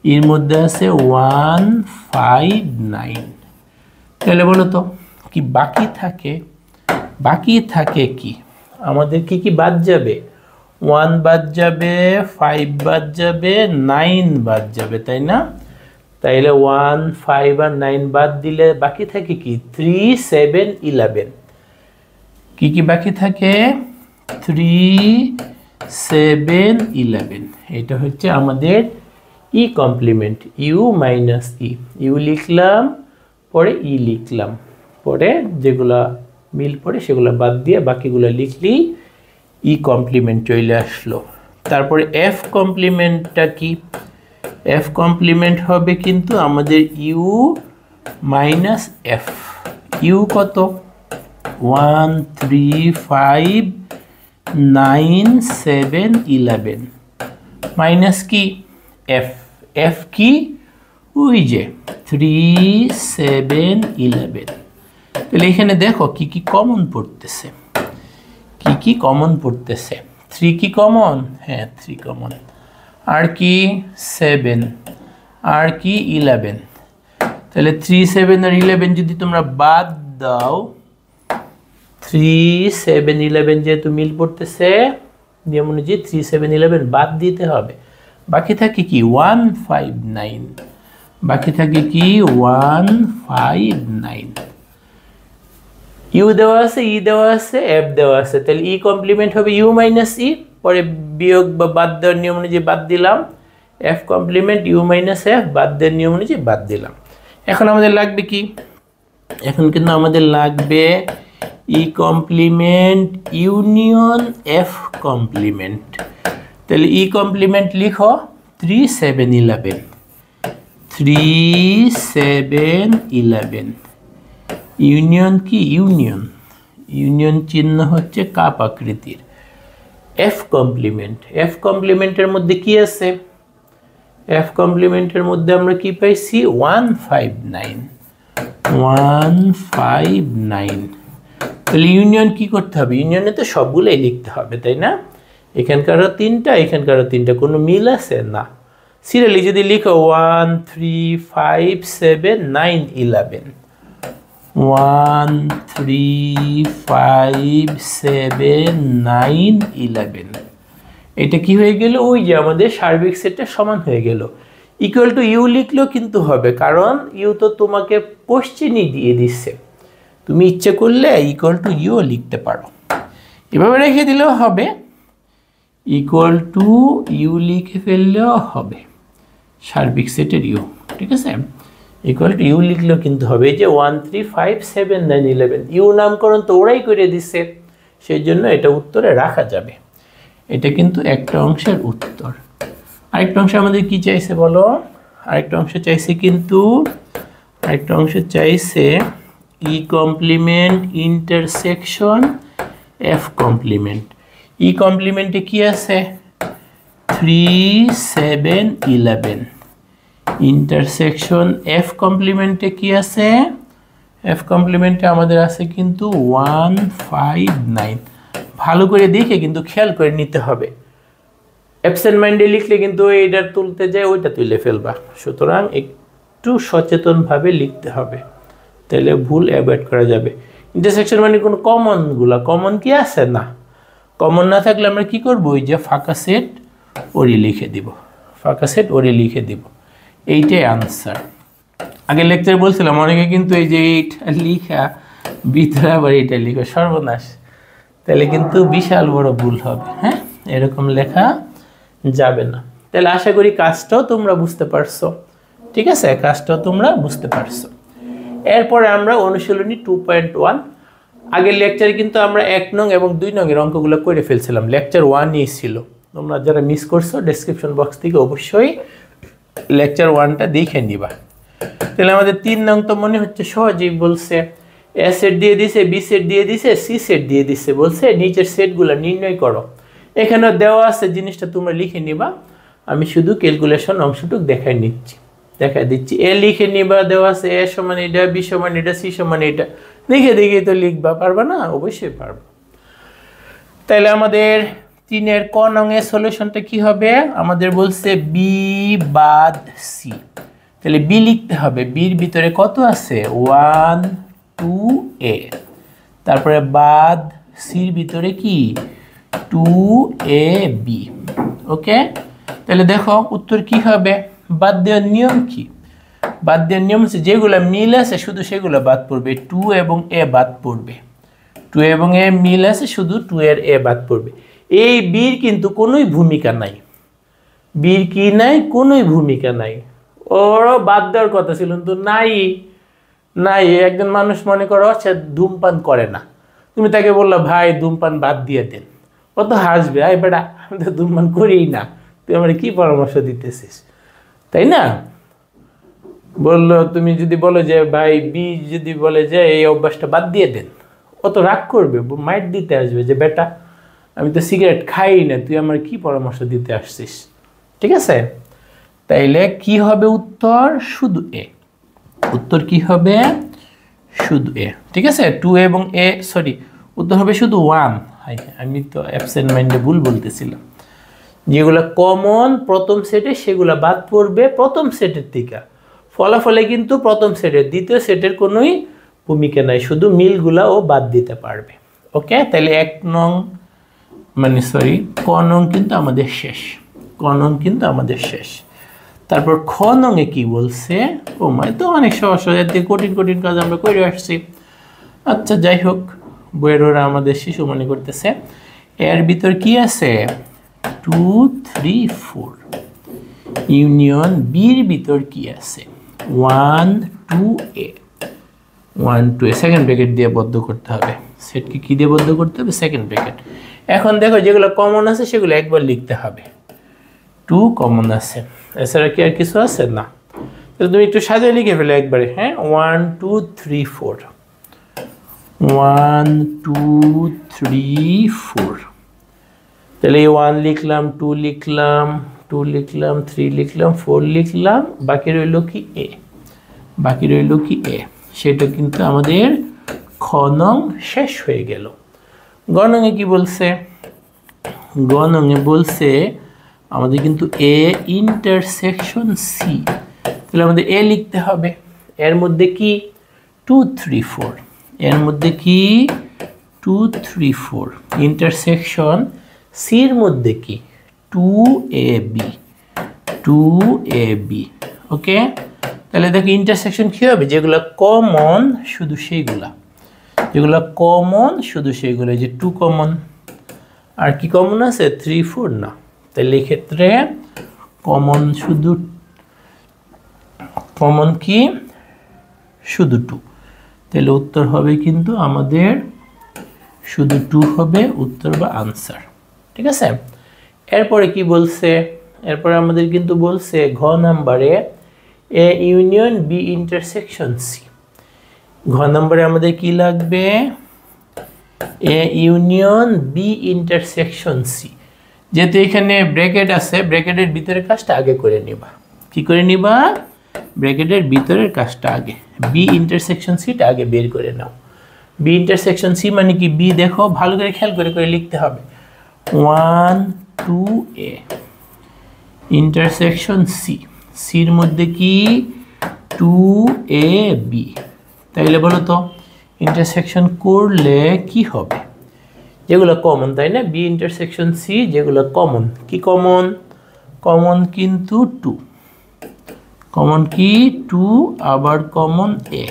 এর মধ্যে আছে 1 5 9। তাহলে বলো তো কি বাকি থাকে? বাকি থাকে কি? আমাদের কি বাদ যাবে? 1 বাদ যাবে, 5 বাদ যাবে, 9 বাদ যাবে, তাই না? তাইলে 1 5 আর 9 বাদ দিলে বাকি থাকে কি? 3 7 11। কি বাকি থাকে? 3 7 11। এটা হচ্ছে আমাদের E complement, U minus E. U লিখলাম, পরে ই লিখলাম, পরে যেগুলা মিল পড়ে সেগুলো বাদ দিয়ে বাকিগুলো লিখলেই ই কমপ্লিমেন্ট চলে আসলো। তারপরে এফ কমপ্লিমেন্টটা কি? এফ কমপ্লিমেন্ট হবে কিন্তু আমাদের ইউ মাইনাস এফ। ইউ কত? 1 3 5 9 7 11 মাইনাস কি এফ। এফ কি? ওই যে 3 7 11। তাহলে এখানে দেখো কি কমন পড়তেছে, কি কমন পড়তেছে। 3 কি কমন? হ্যাঁ 3 কমন। আর কি? 7। আর কি? 11। তাহলে 3 7 আর 11 যদি তোমরা বাদ দাও, 3 7 11 যেহেতু মিল পড়তেছে, নিয়ম অনুযায়ী 3 7 11 বাদ দিতে হবে। বাকি থাকে কি? 1 5 9। বাকি থাকে কি? 1 5 9। ইউ দেওয়া আছে, ই দেওয়া আছে, এফ দেওয়া আছে। তাহলে ই কমপ্লিমেন্ট হবে ইউ মাইনাস ই, পরে বিয়োগ বা বাদ দেওয়ার নিয়ম অনুযায়ী বাদ দিলাম। F complement U minus F, বাদ দেওয়ার নিয়ম অনুযায়ী বাদ দিলাম। এখন আমাদের লাগবে কি? এখন কিন্তু আমাদের লাগবে E complement union F complement. তাহলে ই কমপ্লিমেন্ট লিখো 3 7 11। 3 7 11 ইউনিয়ন কি? ইউনিয়ন চিহ্ন হচ্ছে কাপ আকৃতির। এফ কমপ্লিমেন্টের মধ্যে কি আছে? এফ কমপ্লিমেন্টের মধ্যে আমরা কি পাইছি? 1 5 9। 1 5 9। তাহলে ইউনিয়ন কি করতে হবে? ইউনিয়নে তো সবগুলোই লিখতে হবে, তাই না? এখানকারও 3টা, এখানকারও 3টা, কোনো মিল আছে না। সিরিয়ালি যদি লিখো 1 3 5 7 9 11, 1 3 5 7 9 11, এটা কি হয়ে গেল? ওই যে আমাদের সার্বিক সেটটা সমান হয়ে গেল। ইকুয়াল টু ইউ লিখলেও কিন্তু হবে, কারণ ইউ তো তোমাকে কোশ্চেনই দিয়ে দিচ্ছে। তুমি ইচ্ছে করলে ইকুয়াল টু ইউ লিখতে পারো, এভাবে রেখে দিলেও হবে। ইকুয়াল টু ইউ লিখে ফেললেও হবে, সার্বিক সেটের ইউ, ঠিক আছে? ইকুয়াল টু ইউ লিখলেও কিন্তু হবে। এই যে 1 3 5 7 9 11, ইউ নামকরণ তো ওরাই করে দিচ্ছে, সেই জন্য এটা উত্তরে রাখা যাবে। এটা কিন্তু একটা অংশের উত্তর। আরেকটা অংশ আমাদের কি চাইছে বলো? আরেকটা অংশ চাইছে কিন্তু, আরেকটা অংশ চাইছে E complement intersection F complement. E কমপ্লিমেন্টে কি আছে? 3 7 11। ইন্টারসেকশন এফ কমপ্লিমেন্টে কি আছে? এফ কমপ্লিমেন্টে আমাদের আছে কিন্তু 1 5 9। ভালো করে দেখে কিন্তু খেয়াল করে নিতে হবে। অ্যাবসেন্ট মাইন্ডে লিখলে কিন্তু এইটা তুলতে যায় ওইটা তুলে ফেলবা, সুতরাং একটু সচেতনভাবে লিখতে হবে, তাহলে ভুল অ্যাভয়েড করা যাবে। ইন্টারসেকশন মানে কোনো কমন কি আছে? না। কমন না থাকলে আমরা কি করব? ওই যে ফাঁকা সেট ওরি লিখে দিব, ফাঁকা সেট ওরি লিখে দিব, এইটাই আনসার। আগে লেকচার বলছিলাম অনেকে কিন্তু এই যে এইটা লিখা ভিতরে আবার এইটা লিখো, সর্বনাশ, তাহলে কিন্তু বিশাল বড় ভুল হবে। হ্যাঁ, এরকম লেখা যাবে না। তাহলে আশা করি কাজটাও তোমরা বুঝতে পারছো, ঠিক আছে? কাজটাও তোমরা বুঝতে পারছো। এরপরে আমরা অনুশীলনী 2.1, আগের লেকচারে কিন্তু আমরা 1 নং এবং 2 নং এর অঙ্কগুলো করে ফেলছিলাম, লেকচার 1ই ছিল। তোমরা যারা মিস করছো ডেসক্রিপশন বক্স থেকে অবশ্যই লেকচার 1টা দেখে নিবা। তাহলে আমাদের 3 নং তো মনে হচ্ছে সহজেই বলছে, এ সেট দিয়ে দিছে, বি সেট দিয়ে দিছে, সি সেট দিয়ে দিছে, বলছে নিচের সেটগুলো নির্ণয় করো। এখানে দেওয়া আছে, জিনিসটা তোমরা লিখে নিবা, আমি শুধু ক্যালকুলেশন অংশটুক দেখাই দিচ্ছি। এ লিখে নিবা, দেওয়া আছে এ সমান এটা, বি সমান এটা, সি সমান এটা, দেখে দেখে তো লিখবা, পারবা না? অবশ্যই পারবা। তাহলে আমাদের 3-এর ক নং এর সলিউশনটা কি হবে? আমাদের বলছে বি বাদ সি, তাহলে বি লিখতে হবে। বির ভিতরে কত আছে? 1 2 a, তারপরে বাদ সির ভিতরে কি 2 a b। ওকে, তাহলে দেখো উত্তর কি হবে? বাদ দেওয়ার নিয়ম কি? বাদ দেওয়ার নিয়ম হচ্ছে যেগুলো মিল আছে শুধু সেগুলো বাদ পড়বে, 2 এবং a বাদ পড়বে। 2 এবং a মিল আছে, শুধু 2 এর a বাদ পড়বে। এই বির কিন্তু কোনোই ভূমিকা নাই, বির কি নাই? কোনোই ভূমিকা নাই। ওরও বাদ দেওয়ার কথা ছিল কিন্তু নাই। একজন মানুষ মনে করো সে ধূমপান করে না, তুমি তাকে বললো ভাই ধূমপান বাদ দিয়ে দেন, ও তো হাসবে, আই বেটা আমি তো ধূমপান করিই না, তুই আমার কি পরামর্শ দিতেছিস, তাই না? বললো, তুমি যদি বলো যে ভাই বি যদি বলে যে এই অভ্যাসটা বাদ দিয়ে দেন, ও তো রাগ করবে, মাইট দিতে আসবে যে বেটা আমি তো সিগারেট খাই না, তুই আমার কি পরামর্শ দিতে আসছিস। ঠিক আছে, তাইলে কি হবে উত্তর? শুধু এ। উত্তর কি হবে? শুধু এ। ঠিক আছে, 2 এবং এ, সরি, উত্তর হবে শুধু 1। আমি তো অ্যাবসেন্ট মাইন্ডে ভুল বলতেছিলাম। যেগুলো কমন প্রথম সেটে সেগুলো বাদ পড়বে প্রথম সেটের থেকে, ফলাফলে কিন্তু প্রথম সেটের দ্বিতীয় সেটের কোনোই ভূমিকা নাই, শুধু মিলগুলাও বাদ দিতে পারবে। ওকে, তাহলে 1 নং ক নং কিন্তু আমাদের শেষ। তারপর খ নং এ কি বলছে? তো অনেক সহজ কঠিন কাজ আমরা করে আসছি। আচ্ছা যাই হোক, বইয়ের ওরা আমাদের শিশু মনে করতেছে। এর ভিতর কি আছে? 2 3 4 ইউনিয়ন বির ভিতর কি আছে? 1 2 a, 1 2 a সেকেন্ড ব্র্যাকেট দিয়ে বদ্ধ করতে হবে। সেটকে কি দিয়ে বদ্ধ করতে হবে? Second bracket. এখন দেখো যেগুলো কমন আছে সেগুলো একবার লিখতে হবে। 2 কমন আছে, এছাড়া কি আর কিছু আছে? না। তাহলে তুমি একটু সাজিয়ে লিখে ফেলে একবারে। হ্যাঁ, 1 2 3 4, 1 2 3 4। তাহলে 1 লিখলাম, 2 লিখলাম, 3 লিখলাম, 4 লিখলাম, বাকি রইল কি এ। সেটা কিন্তু আমাদের খ নং শেষ হয়ে গেল। গ নং এ কি বলছে? গ নং এ বলছে আমাদের কিন্তু এ ইন্টারসেকশন সি, তাহলে আমাদের এ লিখতে হবে। এর মধ্যে কি 2 3 4, এর মধ্যে কি 2 3 4, ইন্টারসেকশন সির মধ্যে কি 2ab। ওকে, তাহলে দেখো ইন্টারসেকশন কি হবে? যেগুলো কমন শুধু সেইগুলা, যে 2 কমন, আর কি কমন আছে? 3 4 না। তাহলে এই ক্ষেত্রে কমন কি? শুধু 2। তাহলে উত্তর হবে কিন্তু আমাদের শুধু 2 হবে উত্তর বা আনসার। ঠিক আছে, এরপরে কি বলছে? এরপরে আমাদের কিন্তু বলছে ঘ নাম্বারে A union B intersection C. ঘ নাম্বারে আমাদের কি লাগবে? A union B intersection C. যেহেতু এখানে ব্র্যাকেট আছে, ব্র্যাকেটের ভিতরের কাজটা আগে করে নিবা। কি করে নিবা? ব্র্যাকেটের ভিতরের কাজটা আগে, বি ইন্টারসেকশন সিটা আগে বের করে নাও। বি ইন্টারসেকশন সি মানে কি? বি দেখো ভালো করে খেয়াল করে লিখতে হবে। 1 2 a ইন্টারসেকশন সি, সির মধ্যে কি 2 a b। তাইলে বলো তো ইন্টারসেকশন করলে কি হবে? যেগুলো কমন, তাই না? বি ইন্টারসেকশন সি যেগুলো কমন, কি কমন? কমন কিন্তু 2, কমন কি 2, আবার কমন এ।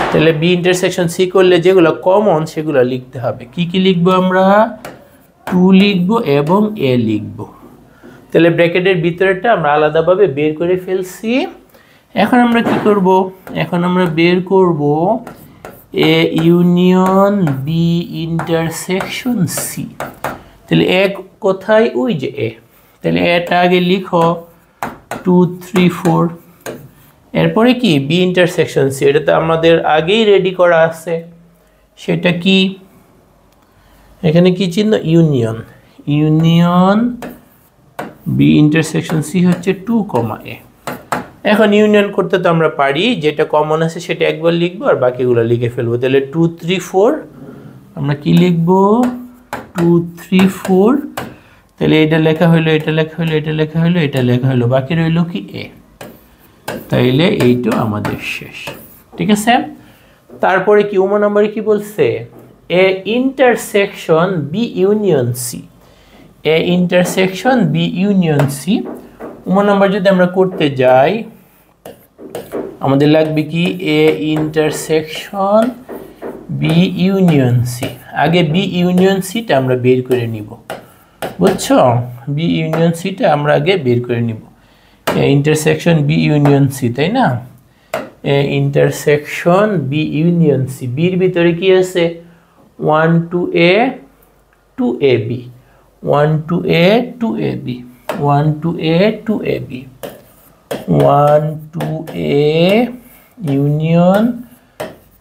তাহলে বি ইন্টারসেকশন সি করলে যেগুলো কমন সেগুলো লিখতে হবে। কি কি লিখবো আমরা? 2 লিখবো এবং এ লিখবো। তাহলে ব্র্যাকেটের ভিতরেটা আমরা আলাদাভাবে বের করে ফেলছি। এখন আমরা কি করব? এখন আমরা বের করব A union B intersection C. তাহলে এক কোথায়? ওই যে এ। তাহলে এটা আগে লিখো 2 3 4। এরপরে কি বি ইন্টারসেকশন সি, এটা তো আমাদের আগেই রেডি করা আছে। সেটা কি? এখানে কি চিহ্ন? Union. Union B intersection C হচ্ছে 2, এ। এখন ইউনিয়ন করতে তো আমরা পারি, যেটা কমন আছে সেটা একবার লিখবো আর বাকিগুলো লিখে ফেলবো। তাহলে 2 3 4 আমরা কি লিখবো? 2 3 4। তাহলে এটা লেখা হলো, এটা লেখা হলো, এটা লেখা হলো, এটা লেখা হলো, বাকি রইল কি? এ। তাইলে এইটা আমাদের শেষ। ঠিক আছে। তারপরে কি নম্বরে কি বলছে? A intersection B union C. A intersection B union C number যদি আমরা করতে যাই, আমাদের লাগবে কি? A intersection B union C. আগে বি ইউনিয়ন সিটা আমরা বের করে নিব, বুঝছো? বি ইউনিয়ন সিটা আমরা আগে বের করে নিব। A intersection B union C, তাই না? A intersection B union C. বির ভিতরে কি আছে? 1 2 A 2 A B, 1 2 A 2 A B, 1 2 A 2 A B, 1 2 A union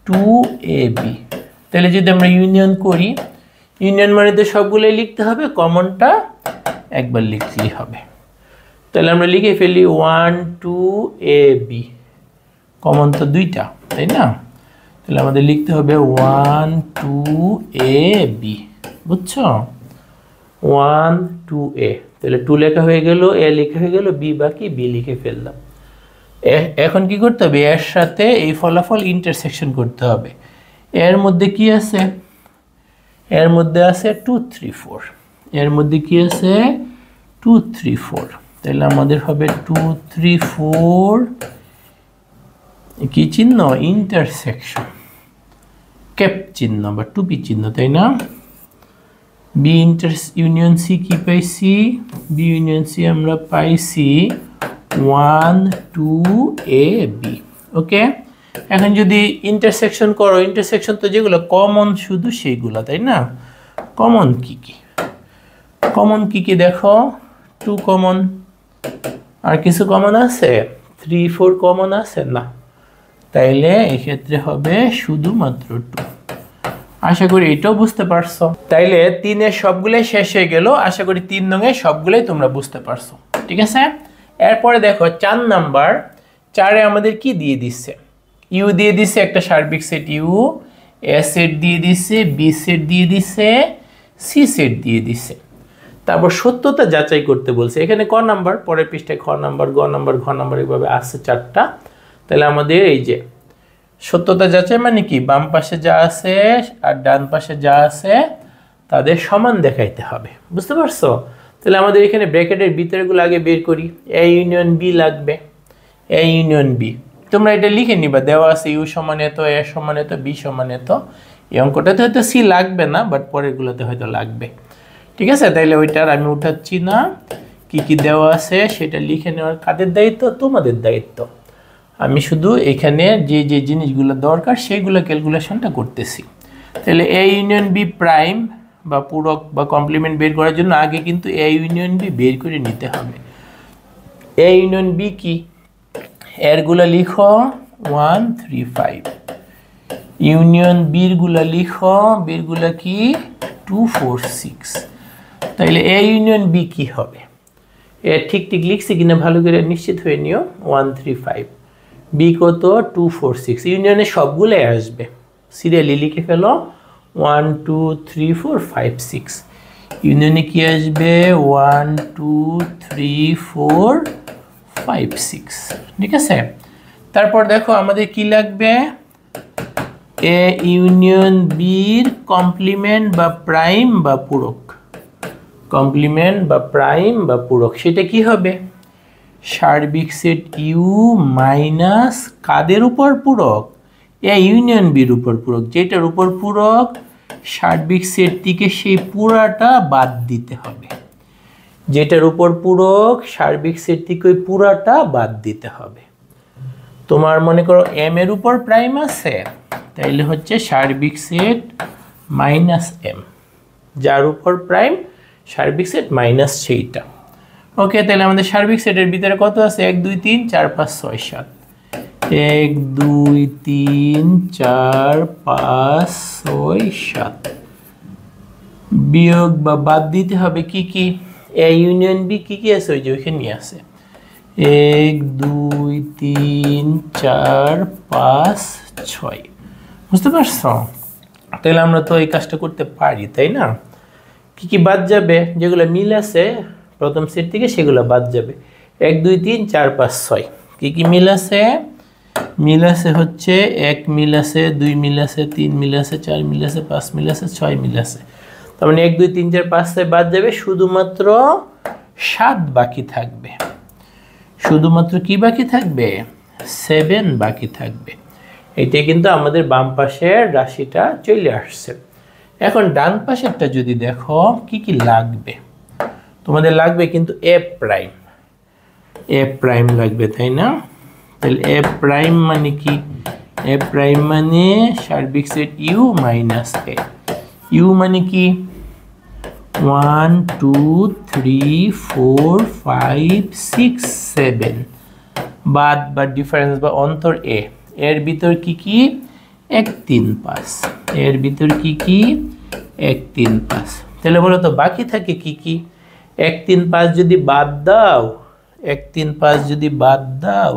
2 A B. তাহলে যদি আমরা ইউনিয়ন করি, ইউনিয়ন মানে তো সবগুলোই লিখতে হবে, কমনটা একবার লিখলেই হবে। তাহলে আমরা লিখে ফেলি 1 2 এ বি। কমন তো দুইটা, তাই না? তাহলে আমাদের লিখতে হবে 1 2 এ বি, বুঝছো? 1 2 এ। তাহলে 2 লেখা হয়ে গেল, এ লেখা হয়ে গেল, বি বাকি, বি লিখে ফেললাম। এখন কি করতে হবে? এর সাথে এই ফলাফল ইন্টারসেকশন করতে হবে। এর মধ্যে কি আছে? এর মধ্যে আছে 2 3 4। এর মধ্যে কি আছে? 2 3 4। তাহলে আমাদের হবে 2 3 4 কি চিহ্ন? ইন্টারসেকশন, ক্যাপ চিহ্ন বা টুপি চিহ্ন, তাই না? বি ইউনিয়ন সি কি পাইছি? বি ইউনিয়ন সি আমরা পাইছি 1 2 এ বি। ওকে। এখন যদি ইন্টারসেকশন করো, ইন্টারসেকশন তো যেগুলো কমন শুধু সেইগুলো, তাই না? কমন কি কি? কমন কি কি দেখো? 2 কমন। আর কিছু কমন আছে? 3 4 কমন আছে না? তাইলে এক্ষেত্রে হবে শুধুমাত্র 2। আশা করি এটাও বুঝতে পারছো। তাইলে 3 এর সবগুলাই শেষ হয়ে গেল। আশা করি 3 নং এর সবগুলাই তোমরা বুঝতে পারছো। ঠিক আছে। এরপরে দেখো 4 নাম্বার। 4 এ আমাদের কি দিয়ে দিচ্ছে? ইউ দিয়ে দিচ্ছে একটা সার্বিক সেট ইউ, এ সেট দিয়ে দিচ্ছে, বি সেট দিয়ে দিচ্ছে, সি সেট দিয়ে দিচ্ছে। তারপর সত্যতা যাচাই করতে বলছে। এখানে ক নাম্বার? পরের পৃষ্ঠায় খ নাম্বার, গ নাম্বার, ঘ নাম্বার, এইভাবে আসছে 4টা। তাহলে আমাদের এই যে সত্যতা যাচাই মানে কি? বাম পাশে যা আছে আর ডান পাশে যা আছে তাদের সমান দেখাইতে হবে। বুঝতে পারছো? তাহলে আমাদের এখানে ব্র্যাকেটের ভিতরেগুলো আগে বের করি। এ ইউনিয়ন বি লাগবে। এ ইউনিয়ন বি তোমরা এটা লিখে নিবা, দেওয়া আছে ইউ সমান এত, এ সমান এত, বি সমান এত। এই অঙ্কটাতে হয়তো সি লাগবে না, বাট পরেরগুলোতে হয়তো লাগবে। ঠিক আছে। তাইলে ওইটার আমি উঠাচ্ছি না। কি কি দেওয়া আছে সেটা লিখে নেওয়ার কাদের দায়িত্ব? তোমাদের দায়িত্ব। আমি শুধু এখানে যে যে জিনিসগুলো দরকার সেইগুলো ক্যালকুলেশনটা করতেছি। তাহলে এ ইউনিয়ন বি প্রাইম বা পূরক বা কমপ্লিমেন্ট বের করার জন্য আগে কিন্তু এ ইউনিয়ন বি বের করে নিতে হবে। এ ইউনিয়ন বি কি? এরগুলো লিখো 1 3 5। ইউনিয়ন বিরগুলো লিখো, বিরগুলো কি? 2 4 6। তাইলে এ ইউনিয়ন বি কি হবে? এ ঠিক ঠিক লিখছি কিনা ভালো করে নিশ্চিত হয়ে নিও। 1 3 5। বি কত? 2 4 6। ইউনিয়নে সবগুলোই আসবে, সিরিয়ালি লিখে ফেলো 1 2 3 4 5 6। ইউনিয়নে কি আসবে? 1 2 3 4 5 6। ঠিক আছে। তারপর দেখো আমাদের কি লাগবে? এ ইউনিয়ন বির কমপ্লিমেন্ট বা প্রাইম বা পূরক। কমপ্লিমেন্ট বা প্রাইম বা পূরক সেটা কি হবে? সার্বিক সেট ইউ মাইনাস কাদের উপর পূরক? এ ইউনিয়ন বির উপর পূরক। যেটার উপর পূরক সার্বিক সেট থেকে সেই পুরাটা বাদ দিতে হবে। যেটার উপর পূরক সার্বিক সেট থেকে ওই পুরাটা বাদ দিতে হবে। তোমার মনে করো এম এর উপর প্রাইম আছে, তাইলে হচ্ছে সার্বিক সেট মাইনাস এম। যার উপর প্রাইম সার্বিক সেট মাইনাস সেইটা। ওকে, তাহলে আমাদের সার্বিক সেটের ভিতরে কত আছে? 1 2 3 4 5 6 7। 1 2 3 4 5 6 7। বিয়োগ বা বাদ দিতে হবে কি কি? এ ইউনিয়ন বি কি কি আছে? ওই যে ওইখানে আছে 1 2 3 4 5 6। বুঝতে পারছো? তাহলে আমরা তো এই কাজটা করতে পারি, তাই না? কি কি বাদ যাবে? যেগুলো মিল আছে প্রথম সেট থেকে সেগুলো বাদ যাবে। 1 2 3 4 5 6 কি কি মিল আছে? মিল আছে হচ্ছে 1 মিল আছে, 2 মিল আছে, 3 মিল আছে, 4 মিল আছে, 5 মিল আছে, 6 মিল আছে। তার মানে 1 2 3 4 5 6 বাদ যাবে, শুধুমাত্র 7 বাকি থাকবে। শুধুমাত্র কি বাকি থাকবে? 7 বাকি থাকবে। এটা কিন্তু আমাদের বাম পাশের রাশিটা চলে আসছে। এখন ডান পাশেরটা যদি দেখো কি কি লাগবে, তোমাদের লাগবে কিন্তু এ প্রাইম। এ প্রাইম লাগবে, তাই না? তাহলে এ প্রাইম মানে কি? এ প্রাইম মানে সার্বিক set U minus A. U মানে কি? 1 2 3 4 5 6 7 বাদ বা ডিফারেন্স বা অন্তর এ। এর ভিতর কি কি? 1 3 5। এর ভিতর কি কি? 1 3 5। তাহলে বলো তো বাকি থাকে কি কি? 1 3 5 যদি বাদ দাও, 1 3 5 যদি বাদ দাও,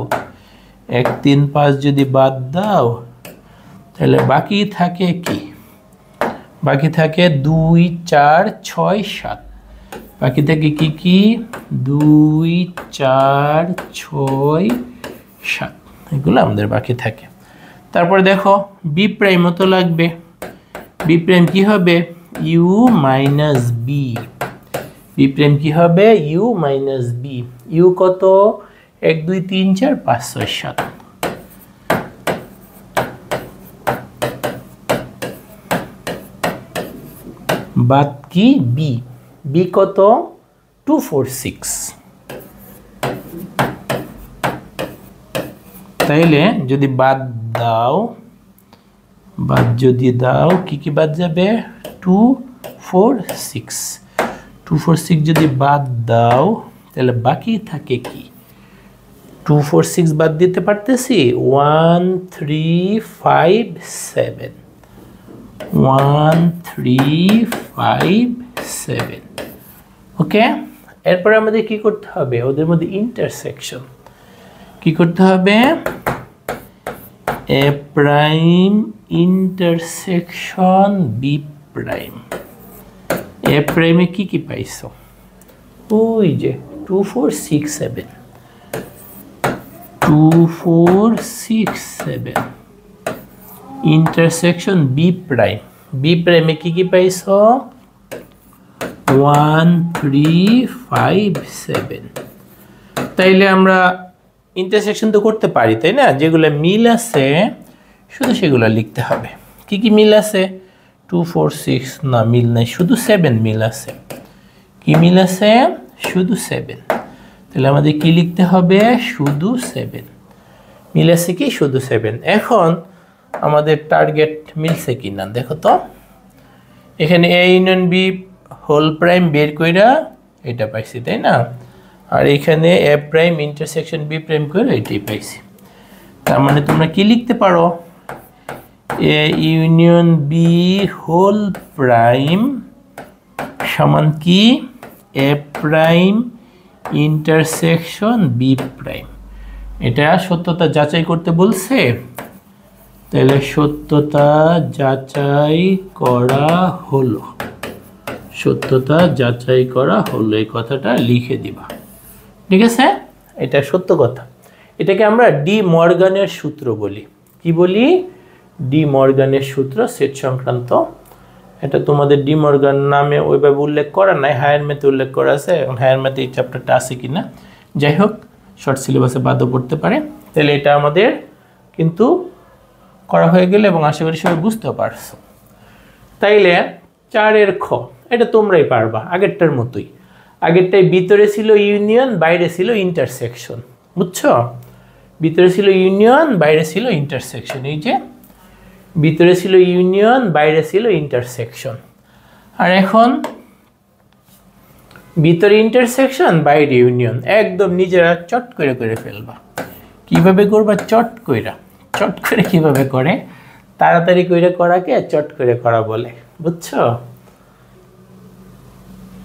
1 3 5 যদি বাদ দাও, তাহলে বাকি থাকে কি? বাকি থাকে 2 4 6 7। বাকি থাকে কি কি? 2 4 6 7। এগুলো আমাদের বাকি থাকে। তারপর দেখো বি প্রাইমও তো লাগবে। বি প্রাইম কি হবে? U minus B. B prime কি হবে? U minus B. ইউ কত? 1 2 3 4 5 6 7। বাদ কি? বি। বি কত? 2 4 6। তাইলে যদি বাদ দাও, বাদ যদি দাও কি কি বাদ যাবে? 2 4 6। 2 4 6 যদি বাদ দাও তাহলে বাকি থাকে কি? 2 4 6 বাদ দিতে পারতেছি? 1 3 5 7। 1 3 5 7। ওকে, এরপরে আমাদের কি করতে হবে? ওদের মধ্যে ইন্টারসেকশন কি করতে হবে? এ প্রাইম ইন্টারসেকশন বি প্রাইম। এ প্রাইমে কি কি পাইছো? ওই যে 2 4 6 7। 2 4 6 7 ইন্টারসেকশন বি প্রাইম। বি প্রাইমে কি কি পাইছো? 1 3 5 7। তাইলে আমরা ইন্টারসেকশন তো করতে পারি, তাই না? যেগুলো মিল আছে শুধু সেগুলো লিখতে হবে। কি কি মিল আছে? 2 4 6 না, মিল নাই, শুধু 7 মিল আছে। কি মিল আছে? শুধু 7। তাহলে আমাদের কি লিখতে হবে? শুধু 7 মিল আছে। কি? শুধু 7। এখন আমাদের টার্গেট মিলছে কি না দেখো তো। এখানে A union B whole prime বের কইরা এটা পাইছি, তাই না? আর এখানে A prime intersection B prime করে এটাই পাইছি। তার মানে তোমরা কি লিখতে পারো? A union B whole prime সমান কি? A prime intersection B prime. এটা সত্যতা যাচাই করতে বলছে, তাহলে সত্যতা যাচাই করা হলো। সত্যতা যাচাই করা হলো, এই কথাটা লিখে দিবা, ঠিক আছে? এটা সত্য কথা। এটাকে আমরা ডি মর্গানের সূত্র বলি। কি বলি? ডি মর্গানের সূত্র সেট সংক্রান্ত। এটা তোমাদের ডি মর্গান নামে ওইভাবে উল্লেখ করা নাই, হায়ার ম্যাথে উল্লেখ করা আছে। এখন হায়ার ম্যাথে এই চ্যাপ্টারটা আছে কিনা, যাই হোক শর্ট সিলেবাসে বাদও পড়তে পারে। তাহলে এটা আমাদের কিন্তু করা হয়ে গেলে এবং আশা করি সবাই বুঝতে পারছো। তাইলে 4 খ এটা তোমরাই পারবা, আগেরটার মতোই। আগেরটাই ভিতরে ছিল ইউনিয়ন, বাইরে ছিল ইন্টারসেকশন, বুঝছো? ভিতরে ছিল ইউনিয়ন, বাইরে ছিল ইন্টারসেকশন। এই যে ভিতরে ছিল ইউনিয়ন, বাইরে ছিল ইন্টারসেকশন। আর এখন ভিতরে ইন্টারসেকশন বাইরে ইউনিয়ন, একদম নিজেরা চট করে ফেলবা। কিভাবে করবা? চট করে কিভাবে করে, তাড়াতাড়ি করাকে চট করে করা বলে, বুঝছো?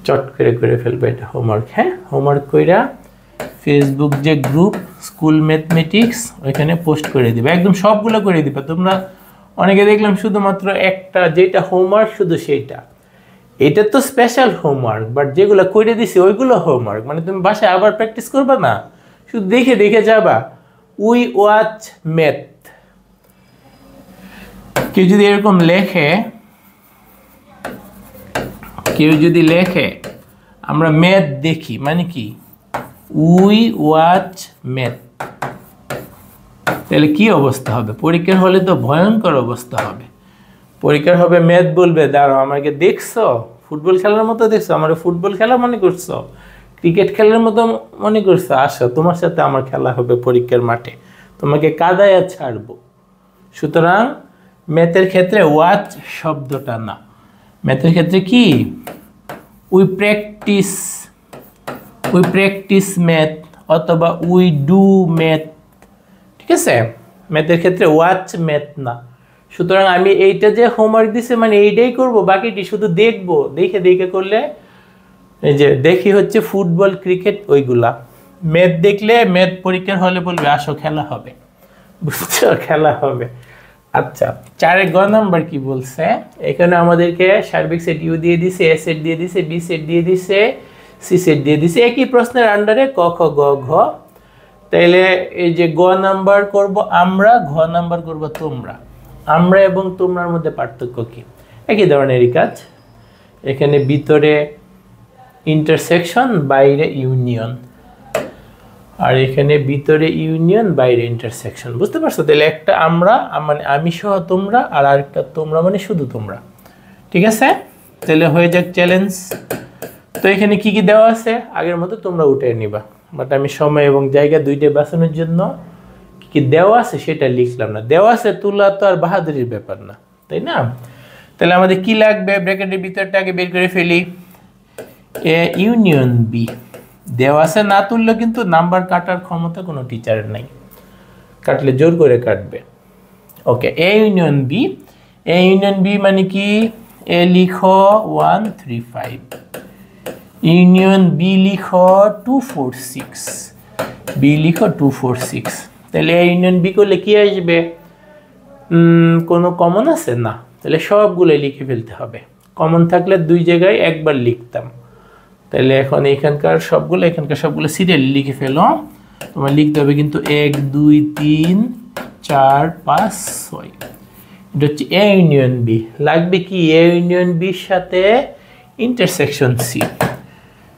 চট করে ফেলবে, এটা হোমওয়ার্ক। হ্যাঁ, হোমওয়ার্ক কইরা ফেসবুক যে গ্রুপ স্কুল ম্যাথমেটিক্স ওইখানে পোস্ট করে দিবে, একদম সবগুলো করে দিবে। তোমরা অনেকে দেখলাম শুধুমাত্র একটা যেটা হোমওয়ার্ক শুধু সেইটা, এটা তো স্পেশাল হোমওয়ার্ক, বাট যেগুলো করে দিছি ওইগুলো হোমওয়ার্ক। মানে তুমি বাসায় আবার প্র্যাকটিস করবে না, শুধু দেখে যাবা। উই ওয়াচ ম্যাথ, কেউ যদি এরকম লেখে আমরা ম্যাথ দেখি, মানে কি? উই ওয়াচ ম্যাথ, তাহলে কি অবস্থা হবে? পরীক্ষার হলে তো ভয়ঙ্কর অবস্থা হবে। পরীক্ষার হবে ম্যাথ বলবে, দাঁড়াও আমাকে দেখছো, ফুটবল খেলার মতো দেখছো, আমার ফুটবল খেলা মনে করছো, ক্রিকেট খেলার মতো মনে করছো, আসো তোমার সাথে আমার খেলা হবে পরীক্ষার মাঠে, তোমাকে কাদায় ছাড়বো। সুতরাং ম্যাথের ক্ষেত্রে ওয়াচ শব্দটা না, ম্যাথের ক্ষেত্রে কি? উই প্র্যাকটিস ম্যাথ অথবা উই ডু ম্যাথ, ঠিক আছে? ম্যাথের ক্ষেত্রে ওয়াচ ম্যাথ না। সুতরাং আমি এইটা যে হোমওয়ার্ক দিছে মানে এইটাই করব, বাকিটি শুধু দেখবো, দেখে করলে এই যে দেখি হচ্ছে ফুটবল ক্রিকেট ওইগুলা। ম্যাথ দেখলে ম্যাথ পরীক্ষার হলে বলবে আসো খেলা হবে, বুঝছো? খেলা হবে। আচ্ছা, 4 গ নাম্বার কি বলছে? এখানে আমাদেরকে সার্বিক সেট ইউ দিয়ে দিছে, এ সেট দিয়ে দিছে, বি সেট দিয়ে দিছে, সি সেট দিয়ে দিছে, একই প্রশ্নের আন্ডারে ক খ গ ঘ। তাইলে এই যে গ নাম্বার করব আমরা, ঘ নাম্বার করব তোমরা। আমরা এবং তোমরার মধ্যে পার্থক্য কি? একই ধরনেরই কাজ। এখানে ভিতরে ইন্টারসেকশন, বাইরে ইউনিয়ন, আর এখানে ভিতরে ইউনিয়ন, বাইরে ইন্টারসেকশন। বুঝতে পারছো? তাহলে একটা আমরা মানে আমি সহ তোমরা, আর আরেকটা তোমরা মানে শুধু তোমরা। ঠিক আছে, তাহলে হয়ে যাক চ্যালেঞ্জ। তো এখানে কি কি দেওয়া আছে আগের মতো তোমরা উঠে নিবা, বাট আমি সময় এবং জায়গা দুইটাই বাঁচানোর জন্য কি কি দেওয়া আছে সেটা লিখলাম না। দেওয়া আছে তুলা তো আর বাহাদুরির ব্যাপার না, তাই না? তাহলে আমাদের কি লাগবে? ব্র্যাকেটের ভিতরটা আগে বের করে ফেলি। এ ইউনিয়ন বি দেওয়া আছে, না তুললে কিন্তু নাম্বার কাটার ক্ষমতা কোনো টিচারের নাই, কাটলে জোর করে কাটবে। Okay, A union B. A union B মানে কি? এ লিখো 1 3 5, ইউনিয়ন বি লিখো 2 4 6, বি লিখো 2 4 6। তাহলে এ ইউনিয়ন বি করলে কি আসবে? কোনো কমন আছে না, তাহলে সবগুলো লিখে ফেলতে হবে। কমন থাকলে দুই জায়গায় একবার লিখতাম। তাহলে এখন এখানকার সবগুলো সিরিয়ালি লিখে ফেলো। তোমার লিখতে হবে কিন্তু 1 2 3 4 5 6। এটা হচ্ছে এ ইউনিয়ন বি। লাগবে কি? এ ইউনিয়ন বির সাথে ইন্টারসেকশন সি।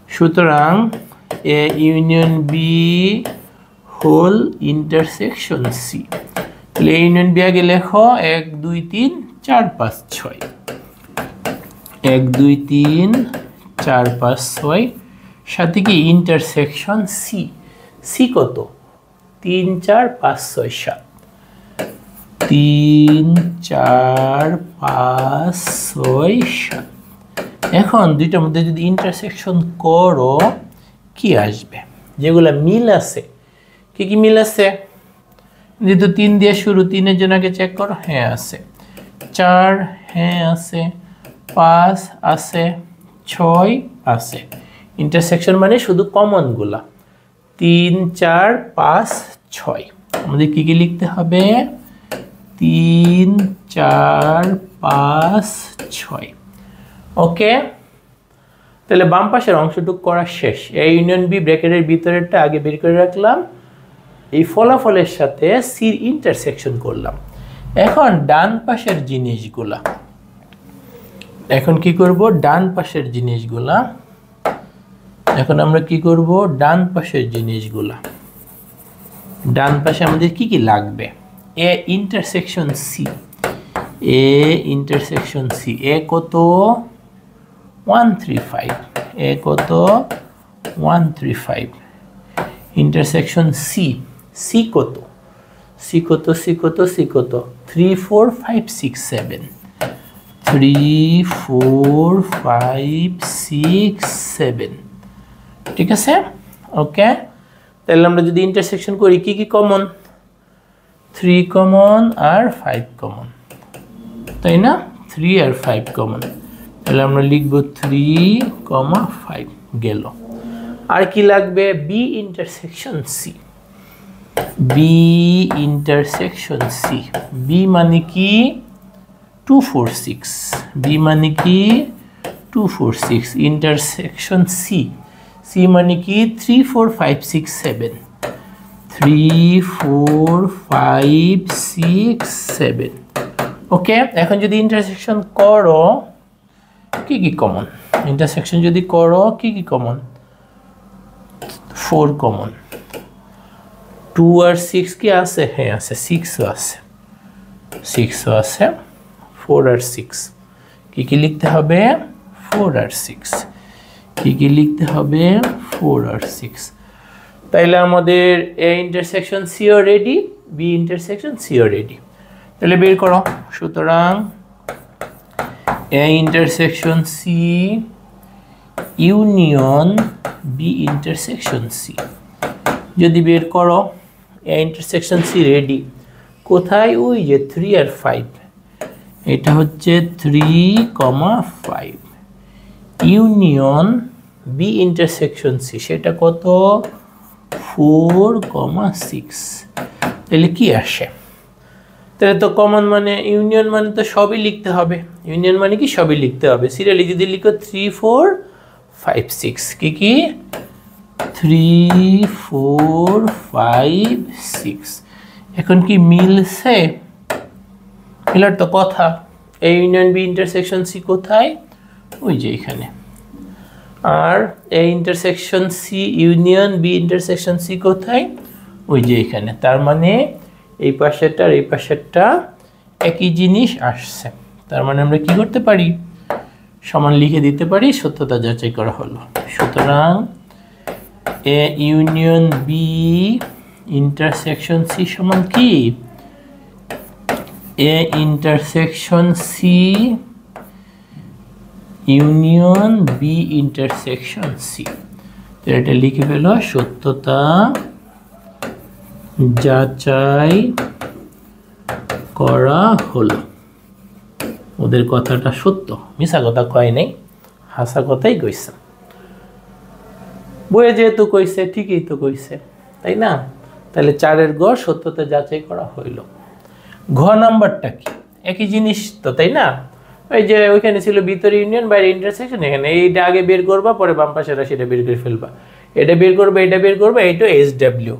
সুতরাং A union B whole intersection C. তাহলে এ ইউনিয়ন বি আগে লেখো 1 2 3 4 5 6, 1 2 3 4 5 6, সাথে কি ইন্টারসেকশন সি। সি কত? 3 4 5 6 7, 3 4 5 6 7। এখন দুইটার মধ্যে যদি ইন্টারসেকশন করো কি আসবে? যেগুলো মিল আছে, কি কি মিল আছে? যেহেতু 3 দিয়ে শুরু, 3-এর জন্য আগে চেক করো। হ্যাঁ আছে। 4 হ্যাঁ আছে, 5 আছে, 6 আছে। ইন্টারসেকশন মানে শুধু কমনগুলা 3 4 5 6। আমাদের কি কি লিখতে হবে? 3 4 5 6। ওকে, তাহলে বাম পাশের অংশটুকু করা শেষ। এ ইউনিয়ন বি ব্র্যাকেটের ভিতরেরটা আগে বের করে রাখলাম, এই ফলাফলের সাথে সির ইন্টারসেকশন করলাম। এখন ডান পাশের জিনিসগুলা, এখন কি করব? ডান পাশের জিনিসগুলা, এখন আমরা কি করব? ডান পাশের জিনিসগুলা। ডান পাশে আমাদের কি কি লাগবে? A intersection C. A intersection C. A কত? 1 3 5। এ কত? 1 3 5। Intersection C. সি কত? সি কত? সি কত? সি কত? 3 4 5 6 7। 3 4 5 6 7। ঠিক আছে, ওকে। তাহলে আমরা যদি ইন্টারসেকশন করি কি কি কমন, 3 কমন আর 5 কমন, তাই না? 3 আর 5 কমন, তাহলে আমরা লিখব 3, 5 গেল। আর কি লাগবে, B intersection C. B intersection C, B মানে কি 2 4 6, বি মানে কি 2 4 6, ইন্টারসেকশন সি, সি মানে কি 3 4 5 6 7, 3 4 5 6 7, ওকে। এখন যদি ইন্টারসেকশন করো কি কি কমন, ইন্টারসেকশন যদি করো কি কি কমন, 4 কমন, 2 আর 6 কি আছে, হ্যাঁ আছে, 6ও আছে, 6ও আছে, 4 আর 6 কি কি লিখতে হবে, 4 আর 6 কি কি লিখতে হবে, 4 আর 6। তাইলে আমাদের এ ইন্টারসেকশন সিও রেডি, বি ইন্টারসেকশন সিও রেডি। তাহলে বের করো, সুতরাং A intersection C union B intersection C, যদি বের করো এ ইন্টারসেকশন সি রেডি, কোথায়, ওই যে 3 আর 5, এটা হচ্ছে 3, 5 ইউনিয়ন বি ইন্টারসেকশন সি, সেটা কত 4, 6, তাহলে কি আসে, তাহলে তো কমন মানে ইউনিয়ন মানে তো সবই লিখতে হবে, ইউনিয়ন মানে কি সবই লিখতে হবে, সিরিয়ালি যদি লিখো 3 4 5 6 কি কি 3 4 5 6, এখন কি মিলছে, মিলার তো কথা, এই ইউনিয়ন বি ইন্টারসেকশন সি কোথায়, ওই যে এখানে, আর এই intersection C union B intersection C কোথায়, ওই যে এখানে, তার মানে এই পাশেরটা আর এই পাশেরটা একই জিনিস আসছে, তার মানে আমরা কি করতে পারি, সমান লিখে দিতে পারি, সত্যতা যাচাই করা হলো। সুতরাং A union B intersection C সমান কি, A intersection C union B intersection C, এটা লিখে ফেল, সত্যতা যাচাই করা হলো, ওদের কথাটা সত্য, মিছা কথা কয় নাই, হাসা কথাই কইছে, বইয়ে যেহেতু কইছে ঠিকই তো কইছে, তাই না? তাহলে 4-এর গ সত্যতা যাচাই করা হইল। ঘ নাম্বারটা কি, একই জিনিস তো, তাই না? ওই যে ওইখানে ছিল ভিতরে ইউনিয়ন বাইরে ইন্টারসেকশন, এখানে এইটা আগে বের করবা, পরে বাম পাশেরা সেটা বের করে ফেলবা, এটা বের করবে, এটা বের করবে, এইটা SW,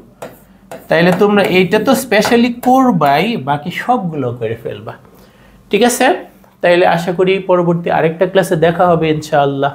তাইলে তোমরা এইটা তো স্পেশালি করবাই, বাকি সবগুলো করে ফেলবা, ঠিক আছে? তাইলে আশা করি পরবর্তী আরেকটা ক্লাসে দেখা হবে ইনশাআল্লাহ।